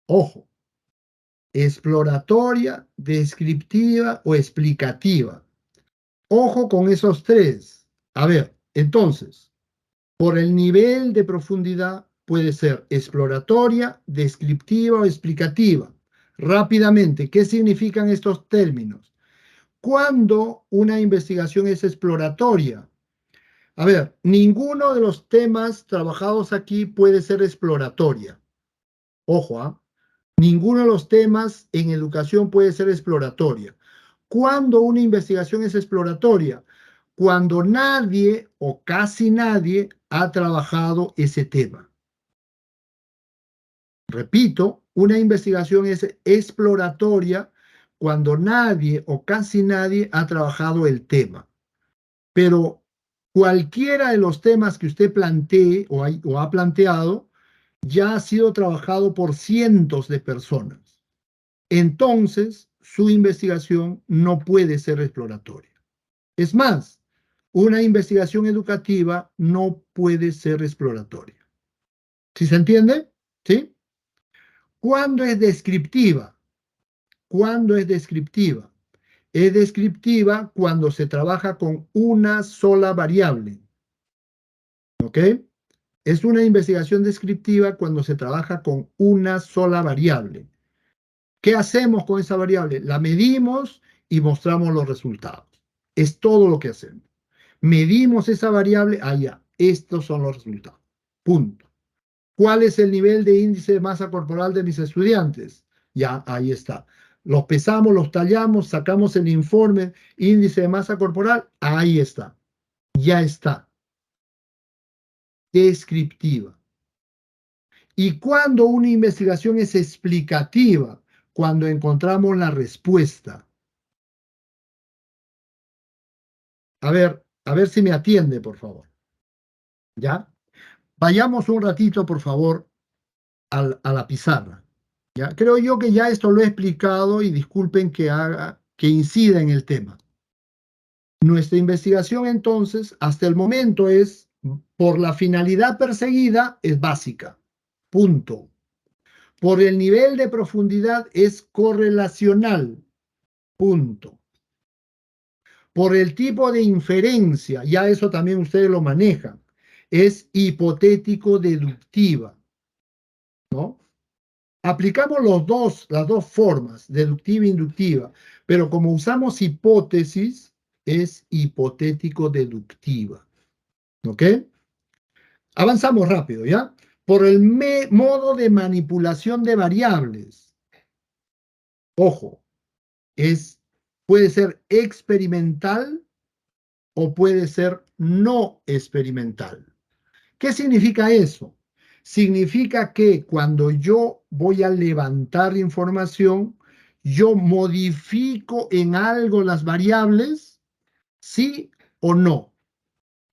Ojo, exploratoria, descriptiva o explicativa. Ojo con esos 3. A ver, entonces, por el nivel de profundidad puede ser exploratoria, descriptiva o explicativa. Rápidamente, ¿qué significan estos términos? ¿cuándo una investigación es exploratoria? A ver, ninguno de los temas trabajados aquí puede ser exploratoria. Ojo, ¿ah? Ninguno de los temas en educación puede ser exploratoria. ¿Cuándo una investigación es exploratoria? Cuando nadie o casi nadie ha trabajado ese tema. Repito, una investigación es exploratoria cuando nadie o casi nadie ha trabajado el tema. Pero cualquiera de los temas que usted plantee o ha planteado ya ha sido trabajado por cientos de personas. Entonces, su investigación no puede ser exploratoria. Es más, una investigación educativa no puede ser exploratoria. ¿Sí se entiende? ¿Sí? ¿Cuándo es descriptiva? ¿Cuándo es descriptiva? Es descriptiva cuando se trabaja con una sola variable. ¿Ok? Es una investigación descriptiva cuando se trabaja con una sola variable. ¿Qué hacemos con esa variable? La medimos y mostramos los resultados. Es todo lo que hacemos. Medimos esa variable, allá. Estos son los resultados. Punto. ¿Cuál es el nivel de índice de masa corporal de mis estudiantes? Ya, ahí está. Los pesamos, los tallamos, sacamos el informe, índice de masa corporal, ahí está. Ya está. Descriptiva. ¿Y cuando una investigación es explicativa? Cuando encontramos la respuesta. A ver si me atiende, por favor. ¿Ya? Vayamos un ratito, por favor, a la pizarra. ¿Ya? Creo yo que ya esto lo he explicado y disculpen que incida en el tema. Nuestra investigación, entonces, hasta el momento es, por la finalidad perseguida, es básica. Punto. Por el nivel de profundidad es correlacional. Punto. Por el tipo de inferencia, ya eso también ustedes lo manejan, es hipotético-deductiva, ¿no? Aplicamos las dos formas, deductiva e inductiva, pero como usamos hipótesis, es hipotético-deductiva, ¿ok? Avanzamos rápido, ¿ya? Por el modo de manipulación de variables. Ojo, puede ser experimental o puede ser no experimental. ¿Qué significa eso? Significa que cuando yo voy a levantar información, yo modifico en algo las variables, sí o no.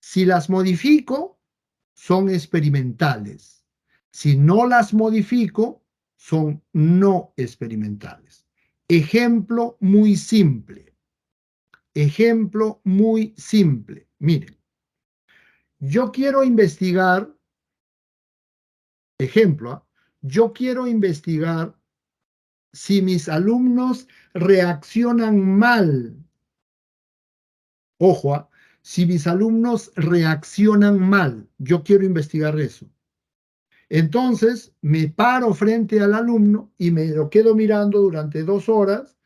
Si las modifico, son experimentales. Si no las modifico, son no experimentales. Ejemplo muy simple. Ejemplo muy simple. Miren, yo quiero investigar, ejemplo, yo quiero investigar si mis alumnos reaccionan mal. Ojo, si mis alumnos reaccionan mal, yo quiero investigar eso. Entonces, me paro frente al alumno y me lo quedo mirando durante 2 horas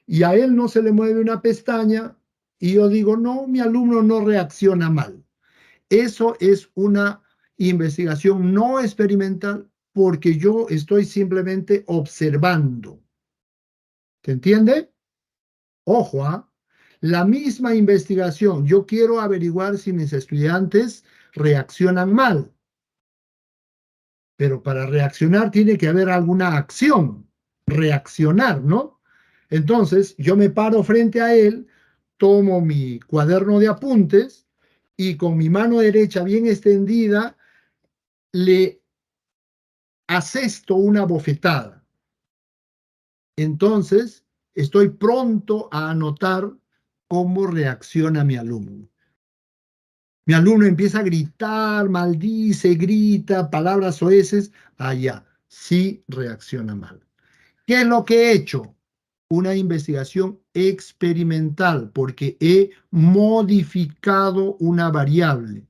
y a él no se le mueve una pestaña y yo digo, no, mi alumno no reacciona mal. Eso es una investigación no experimental porque yo estoy simplemente observando. ¿Se entiende? Ojo, la misma investigación, yo quiero averiguar si mis estudiantes reaccionan mal. Pero para reaccionar tiene que haber alguna acción, reaccionar, ¿no? Entonces, yo me paro frente a él, tomo mi cuaderno de apuntes y con mi mano derecha bien extendida le asesto una bofetada. Entonces, estoy pronto a anotar cómo reacciona mi alumno. Mi alumno empieza a gritar, maldice, grita, palabras soeces, allá, sí reacciona mal. ¿Qué es lo que he hecho? Una investigación experimental, porque he modificado una variable.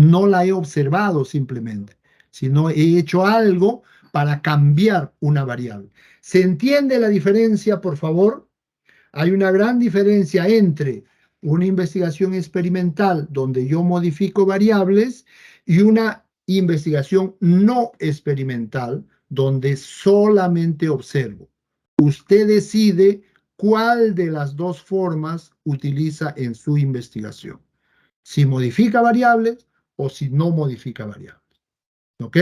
No la he observado simplemente, sino he hecho algo para cambiar una variable. ¿Se entiende la diferencia, por favor? Hay una gran diferencia entre una investigación experimental donde yo modifico variables y una investigación no experimental donde solamente observo. Usted decide cuál de las dos formas utiliza en su investigación. Si modifica variables o si no modifica variables. ¿Ok?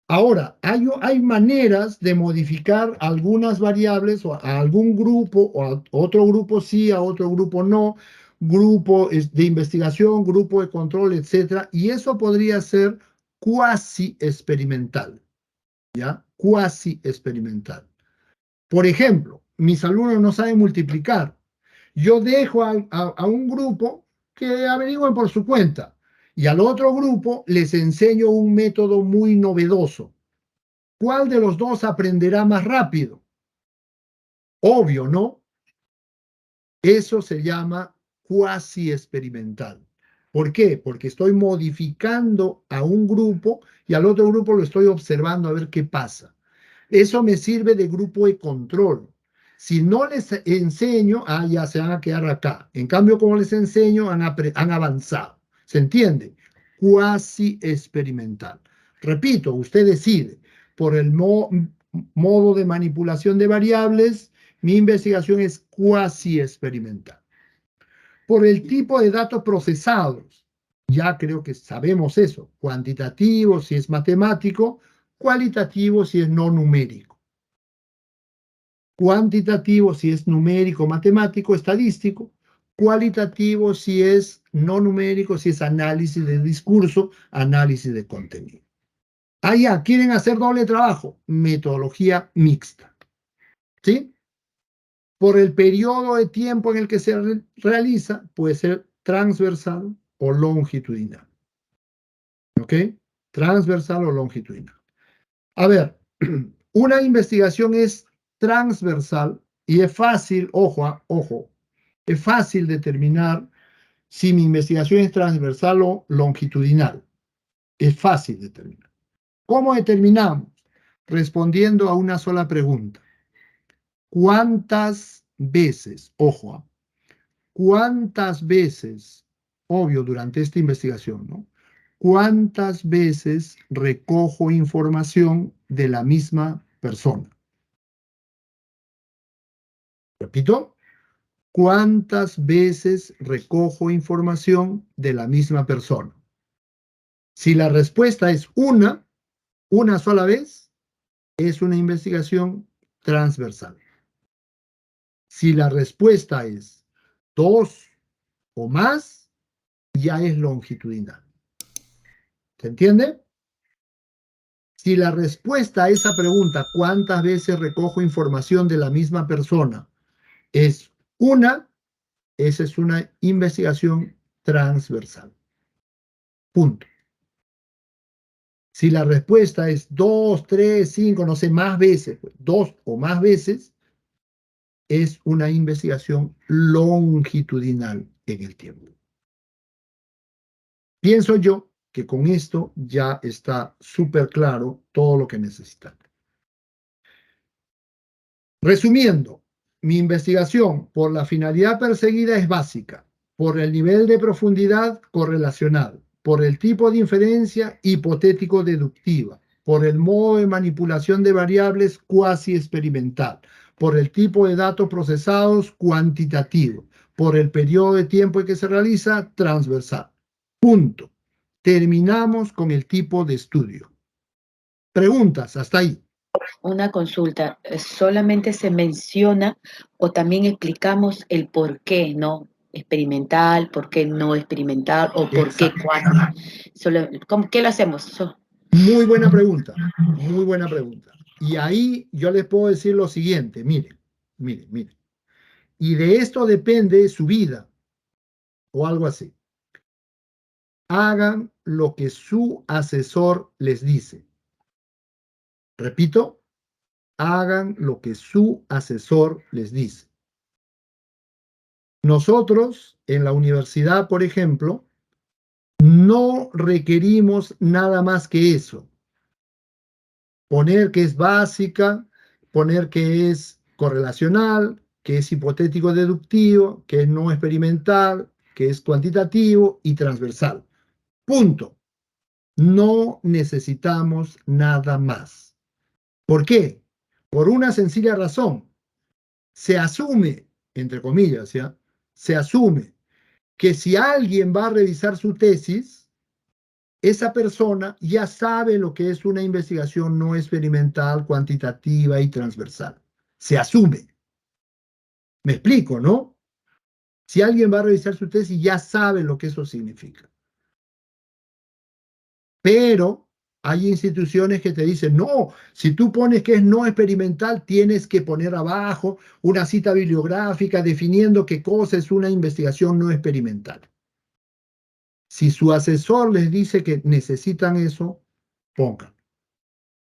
Ahora, hay maneras de modificar algunas variables o a algún grupo o a otro grupo sí, a otro grupo no, grupo de investigación, grupo de control, etcétera, y eso podría ser cuasi experimental, ¿ya? Cuasi experimental. Por ejemplo, mis alumnos no saben multiplicar. Yo dejo a un grupo que averigüen por su cuenta y al otro grupo les enseño un método muy novedoso. ¿Cuál de los dos aprenderá más rápido? Obvio, ¿no? Eso se llama cuasi experimental. ¿Por qué? Porque estoy modificando a un grupo y al otro grupo lo estoy observando a ver qué pasa. Eso me sirve de grupo de control. Si no les enseño, ya se van a quedar acá. En cambio, como les enseño, han avanzado. ¿Se entiende? Cuasi experimental. Repito, usted decide por el modo de manipulación de variables, mi investigación es cuasi experimental. Por el tipo de datos procesados, ya creo que sabemos eso, cuantitativo si es matemático, cualitativo si es no numérico. Cuantitativo si es numérico, matemático, estadístico, cualitativo si es no numérico, si es análisis de discurso, análisis de contenido. Ya, quieren hacer doble trabajo, metodología mixta. ¿Sí? Por el periodo de tiempo en el que se realiza, puede ser transversal o longitudinal. ¿Ok? Transversal o longitudinal. A ver, una investigación es transversal y es fácil, ojo, es fácil determinar si mi investigación es transversal o longitudinal. Es fácil determinar. ¿Cómo determinamos? Respondiendo a una sola pregunta. ¿Cuántas veces, cuántas veces, obvio, durante esta investigación, ¿no? ¿Cuántas veces recojo información de la misma persona? Repito, ¿cuántas veces recojo información de la misma persona? Si la respuesta es una sola vez, es una investigación transversal. Si la respuesta es dos o más, ya es longitudinal. ¿Se entiende? Si la respuesta a esa pregunta, ¿cuántas veces recojo información de la misma persona? Es esa es una investigación transversal. Punto. Si la respuesta es 2, 3, 5, no sé, más veces, 2 o más veces, es una investigación longitudinal en el tiempo. Pienso yo que con esto ya está súper claro todo lo que necesitan. Resumiendo, mi investigación por la finalidad perseguida es básica, por el nivel de profundidad correlacional, por el tipo de inferencia hipotético-deductiva, por el modo de manipulación de variables cuasi experimental, por el tipo de datos procesados cuantitativo, por el periodo de tiempo en que se realiza transversal. Punto. Terminamos con el tipo de estudio. Preguntas, hasta ahí.
Una consulta, ¿solamente se menciona o también explicamos el por qué no experimental, por qué no experimental o por qué cuasi? ¿Qué lo hacemos?
Muy buena pregunta, muy buena pregunta. Y ahí yo les puedo decir lo siguiente, miren. Y de esto depende su vida o algo así. Hagan lo que su asesor les dice. Repito, hagan lo que su asesor les dice. Nosotros en la universidad, por ejemplo, no requerimos nada más que eso. Poner que es básica, poner que es correlacional, que es hipotético deductivo, que es no experimental, que es cuantitativo y transversal. Punto. No necesitamos nada más. ¿Por qué? Por una sencilla razón. Se asume, entre comillas, ¿ya? Se asume que si alguien va a revisar su tesis, esa persona ya sabe lo que es una investigación no experimental, cuantitativa y transversal. Se asume. Me explico, ¿no? Si alguien va a revisar su tesis, ya sabe lo que eso significa. Pero hay instituciones que te dicen, no, si tú pones que es no experimental, tienes que poner abajo una cita bibliográfica definiendo qué cosa es una investigación no experimental. Si su asesor les dice que necesitan eso, pongan.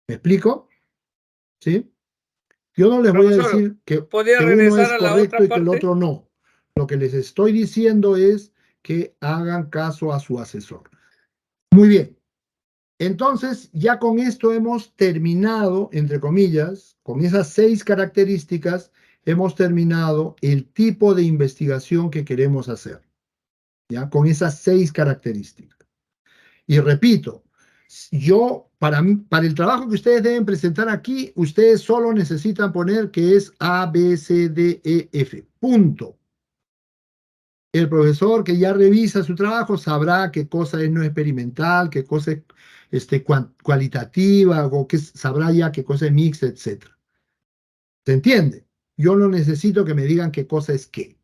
¿Me explico? ¿Sí? Yo no les voy a
Profesor,
decir
¿podría
que uno
regresar
es
a la
correcto
otra
y que el
parte?
otro no. Lo que les estoy diciendo es que hagan caso a su asesor. Muy bien. Entonces, ya con esto hemos terminado, entre comillas, con esas 6 características, hemos terminado el tipo de investigación que queremos hacer. ¿Ya? Con esas 6 características. Y repito, para el trabajo que ustedes deben presentar aquí, ustedes solo necesitan poner que es A, B, C, D, E, F. Punto. El profesor que ya revisa su trabajo sabrá qué cosa es no experimental, qué cosa es cualitativa, o sabrá ya qué cosa es mixta, etc. ¿Se entiende? Yo no necesito que me digan qué cosa es qué.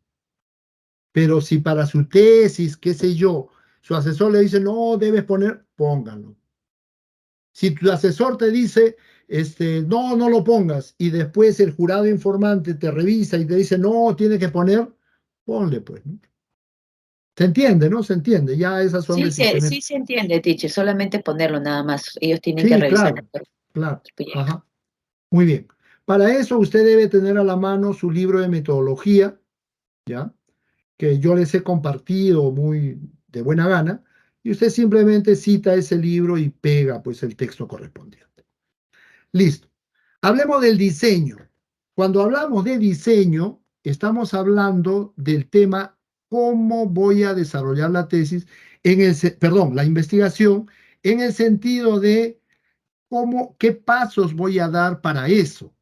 Pero si para su tesis, qué sé yo, su asesor le dice, no, debes poner, pónganlo. Si tu asesor te dice, no, no lo pongas, y después el jurado informante te revisa y te dice, no, tiene que poner, ponle pues, ¿no? ¿Se entiende, no? Se entiende, ya esas son decisiones.
Sí se entiende, teacher, solamente ponerlo nada más. Ellos tienen que
Sí,
revisar
claro,
el
claro.
proyecto.
Ajá. Muy bien. Para eso usted debe tener a la mano su libro de metodología, ¿ya? Que yo les he compartido muy de buena gana, y usted simplemente cita ese libro y pega pues el texto correspondiente. Listo. Hablemos del diseño. Cuando hablamos de diseño, estamos hablando del tema cómo voy a desarrollar la tesis, la investigación, en el sentido de qué pasos voy a dar para eso.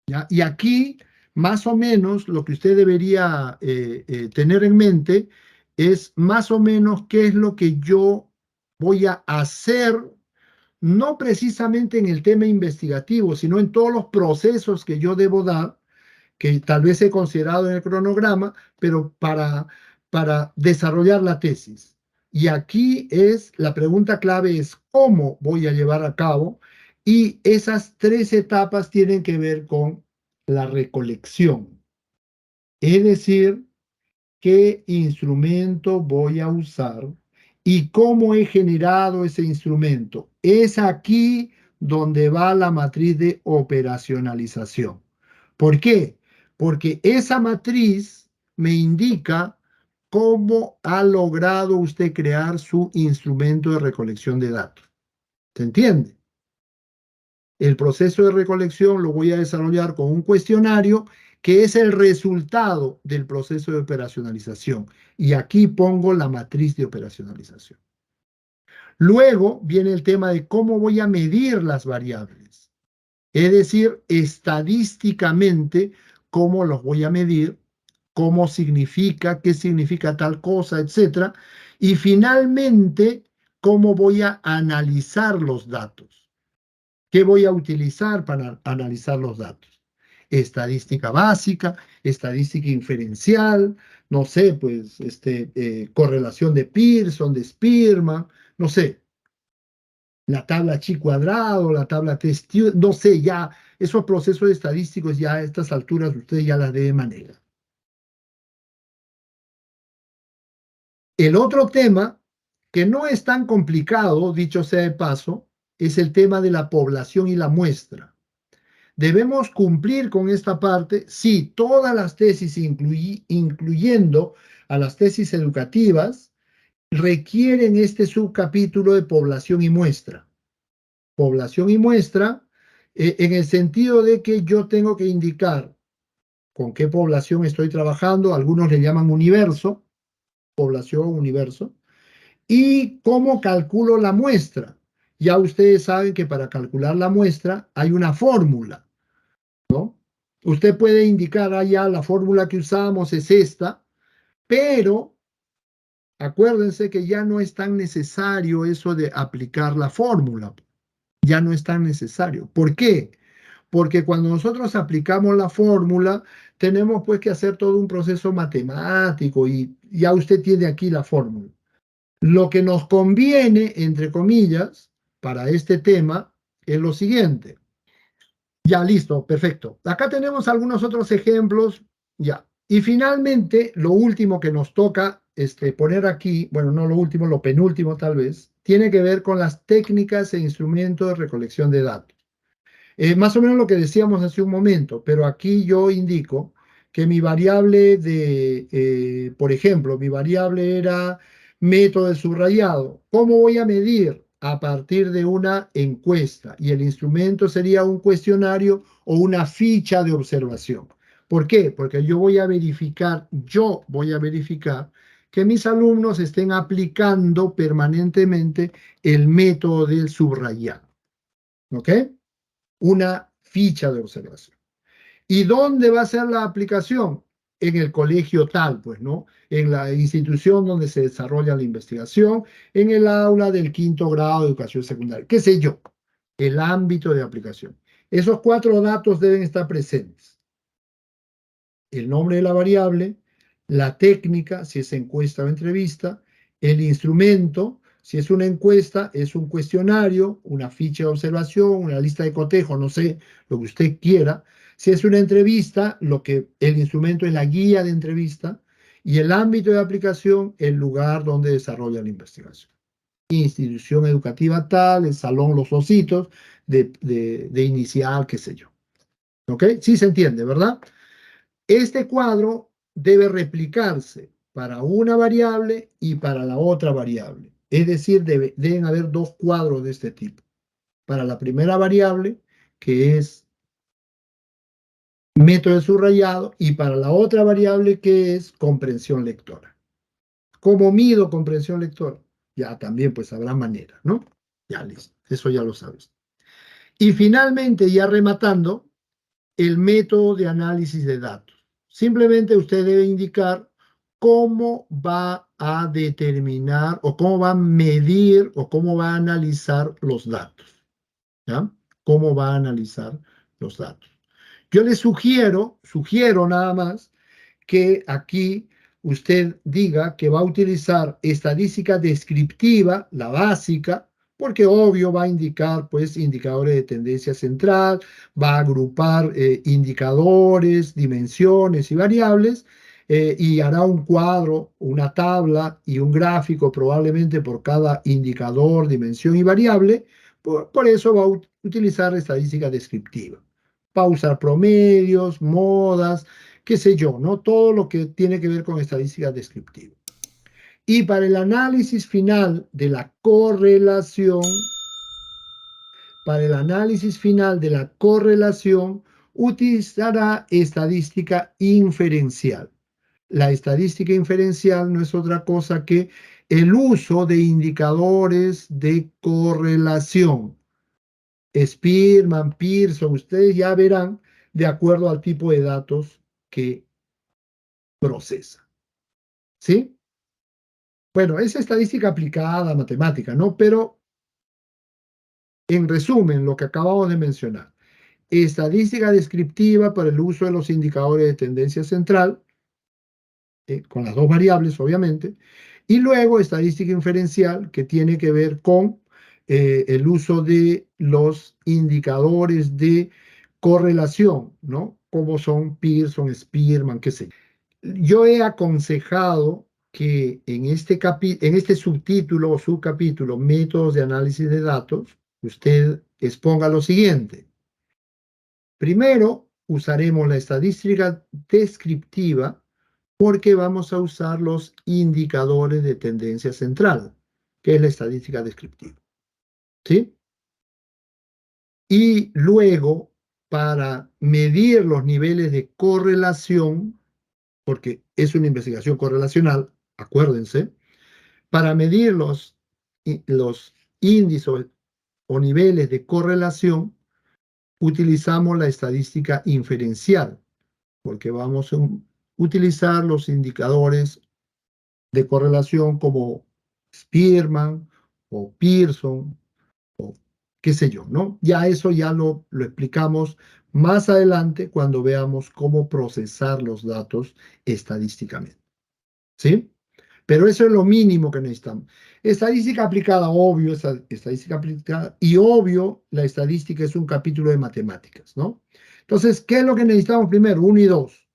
¿Ya? Y aquí, más o menos, lo que usted debería tener en mente es más o menos qué es lo que yo voy a hacer, no precisamente en el tema investigativo, sino en todos los procesos que yo debo dar, que tal vez he considerado en el cronograma, pero para desarrollar la tesis. Y aquí la pregunta clave es cómo voy a llevar a cabo, y esas 3 etapas tienen que ver con la recolección. Es decir, qué instrumento voy a usar y cómo he generado ese instrumento. Es aquí donde va la matriz de operacionalización. ¿Por qué? Porque esa matriz me indica cómo ha logrado usted crear su instrumento de recolección de datos. ¿Se entiende? El proceso de recolección lo voy a desarrollar con un cuestionario que es el resultado del proceso de operacionalización. Y aquí pongo la matriz de operacionalización. Luego viene el tema de cómo voy a medir las variables. Es decir, estadísticamente, cómo los voy a medir, cómo significa, qué significa tal cosa, etc. Y finalmente, cómo voy a analizar los datos. ¿Qué voy a utilizar para analizar los datos? Estadística básica, estadística inferencial, no sé, pues, correlación de Pearson, de Spearman, no sé, la tabla chi cuadrado, la tabla test, no sé, ya esos procesos estadísticos ya a estas alturas ustedes ya las deben manejar. El otro tema, que no es tan complicado, dicho sea de paso, es el tema de la población y la muestra. Debemos cumplir con esta parte, sí, todas las tesis, incluyendo a las tesis educativas, requieren este subcapítulo de población y muestra. Población y muestra, en el sentido de que yo tengo que indicar con qué población estoy trabajando, algunos le llaman universo, población, universo, y cómo calculo la muestra. Ya ustedes saben que para calcular la muestra hay una fórmula, ¿no? Usted puede indicar allá la fórmula que usamos es esta, pero acuérdense que ya no es tan necesario eso de aplicar la fórmula, ya no es tan necesario. ¿Por qué? Porque cuando nosotros aplicamos la fórmula, tenemos pues que hacer todo un proceso matemático y ya usted tiene aquí la fórmula. Lo que nos conviene, entre comillas, para este tema es lo siguiente. Ya, listo, perfecto. Acá tenemos algunos otros ejemplos, ya. Y finalmente, lo último que nos toca poner aquí, bueno, no lo último, lo penúltimo tal vez, tiene que ver con las técnicas e instrumentos de recolección de datos. Más o menos lo que decíamos hace un momento, pero aquí yo indico que mi variable por ejemplo, mi variable era método de subrayado. ¿Cómo voy a medir? A partir de una encuesta y el instrumento sería un cuestionario o una ficha de observación. ¿Por qué? Porque yo voy a verificar que mis alumnos estén aplicando permanentemente el método del subrayado. ¿Ok? Una ficha de observación. ¿Y dónde va a ser la aplicación? En el colegio tal, pues, ¿no? En la institución donde se desarrolla la investigación, en el aula del 5º grado de educación secundaria, qué sé yo, el ámbito de aplicación. Esos 4 datos deben estar presentes. El nombre de la variable, la técnica, si es encuesta o entrevista, el instrumento, si es una encuesta, es un cuestionario, una ficha de observación, una lista de cotejo, no sé, lo que usted quiera. Si es una entrevista, el instrumento es la guía de entrevista y el ámbito de aplicación, el lugar donde desarrolla la investigación. Institución educativa tal, el salón Los Ositos, de inicial, qué sé yo. ¿Ok? Sí se entiende, ¿verdad? Este cuadro debe replicarse para una variable y para la otra variable. Es decir, deben haber 2 cuadros de este tipo. Para la primera variable, que es método de subrayado, y para la otra variable, que es comprensión lectora. ¿Cómo mido comprensión lectora? Ya también pues habrá manera, ¿no? Ya listo, eso ya lo sabes. Y finalmente, ya rematando, el método de análisis de datos. Simplemente usted debe indicar cómo va a determinar o cómo va a medir o cómo va a analizar los datos. ¿Ya? ¿Cómo va a analizar los datos? Yo le sugiero nada más que aquí usted diga que va a utilizar estadística descriptiva, la básica, porque obvio va a indicar pues indicadores de tendencia central, va a agrupar indicadores, dimensiones y variables, y hará un cuadro, una tabla y un gráfico probablemente por cada indicador, dimensión y variable. Por eso va a utilizar estadística descriptiva. Va a usar promedios, modas, qué sé yo, ¿no? Todo lo que tiene que ver con estadística descriptiva. Y para el análisis final de la correlación, utilizará estadística inferencial. La estadística inferencial no es otra cosa que el uso de indicadores de correlación. Spearman, Pearson, ustedes ya verán de acuerdo al tipo de datos que procesa. ¿Sí? Bueno, es estadística aplicada a matemática, ¿no? Pero en resumen, lo que acabamos de mencionar. Estadística descriptiva para el uso de los indicadores de tendencia central, con las 2 variables, obviamente. Y luego estadística inferencial, que tiene que ver con el uso de los indicadores de correlación, ¿no? Como son Pearson, Spearman, qué sé yo. Yo he aconsejado que en este subtítulo o subcapítulo, métodos de análisis de datos, usted exponga lo siguiente. Primero, usaremos la estadística descriptiva porque vamos a usar los indicadores de tendencia central, que es la estadística descriptiva. ¿Sí? Y luego para medir los niveles de correlación, porque es una investigación correlacional, acuérdense, para medir los índices o niveles de correlación, utilizamos la estadística inferencial, porque vamos a utilizar los indicadores de correlación como Spearman o Pearson o qué sé yo, ¿no? Ya eso ya lo explicamos más adelante cuando veamos cómo procesar los datos estadísticamente, ¿sí? Pero eso es lo mínimo que necesitamos. Estadística aplicada, obvio, estadística aplicada, y obvio, la estadística es un capítulo de matemáticas, ¿no? Entonces, ¿qué es lo que necesitamos primero? 1 y 2.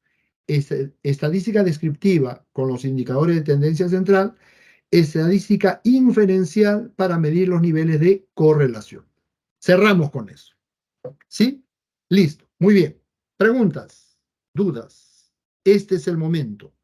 Estadística descriptiva con los indicadores de tendencia central, estadística inferencial para medir los niveles de correlación. Cerramos con eso. ¿Sí? Listo. Muy bien. Preguntas, dudas. Este es el momento.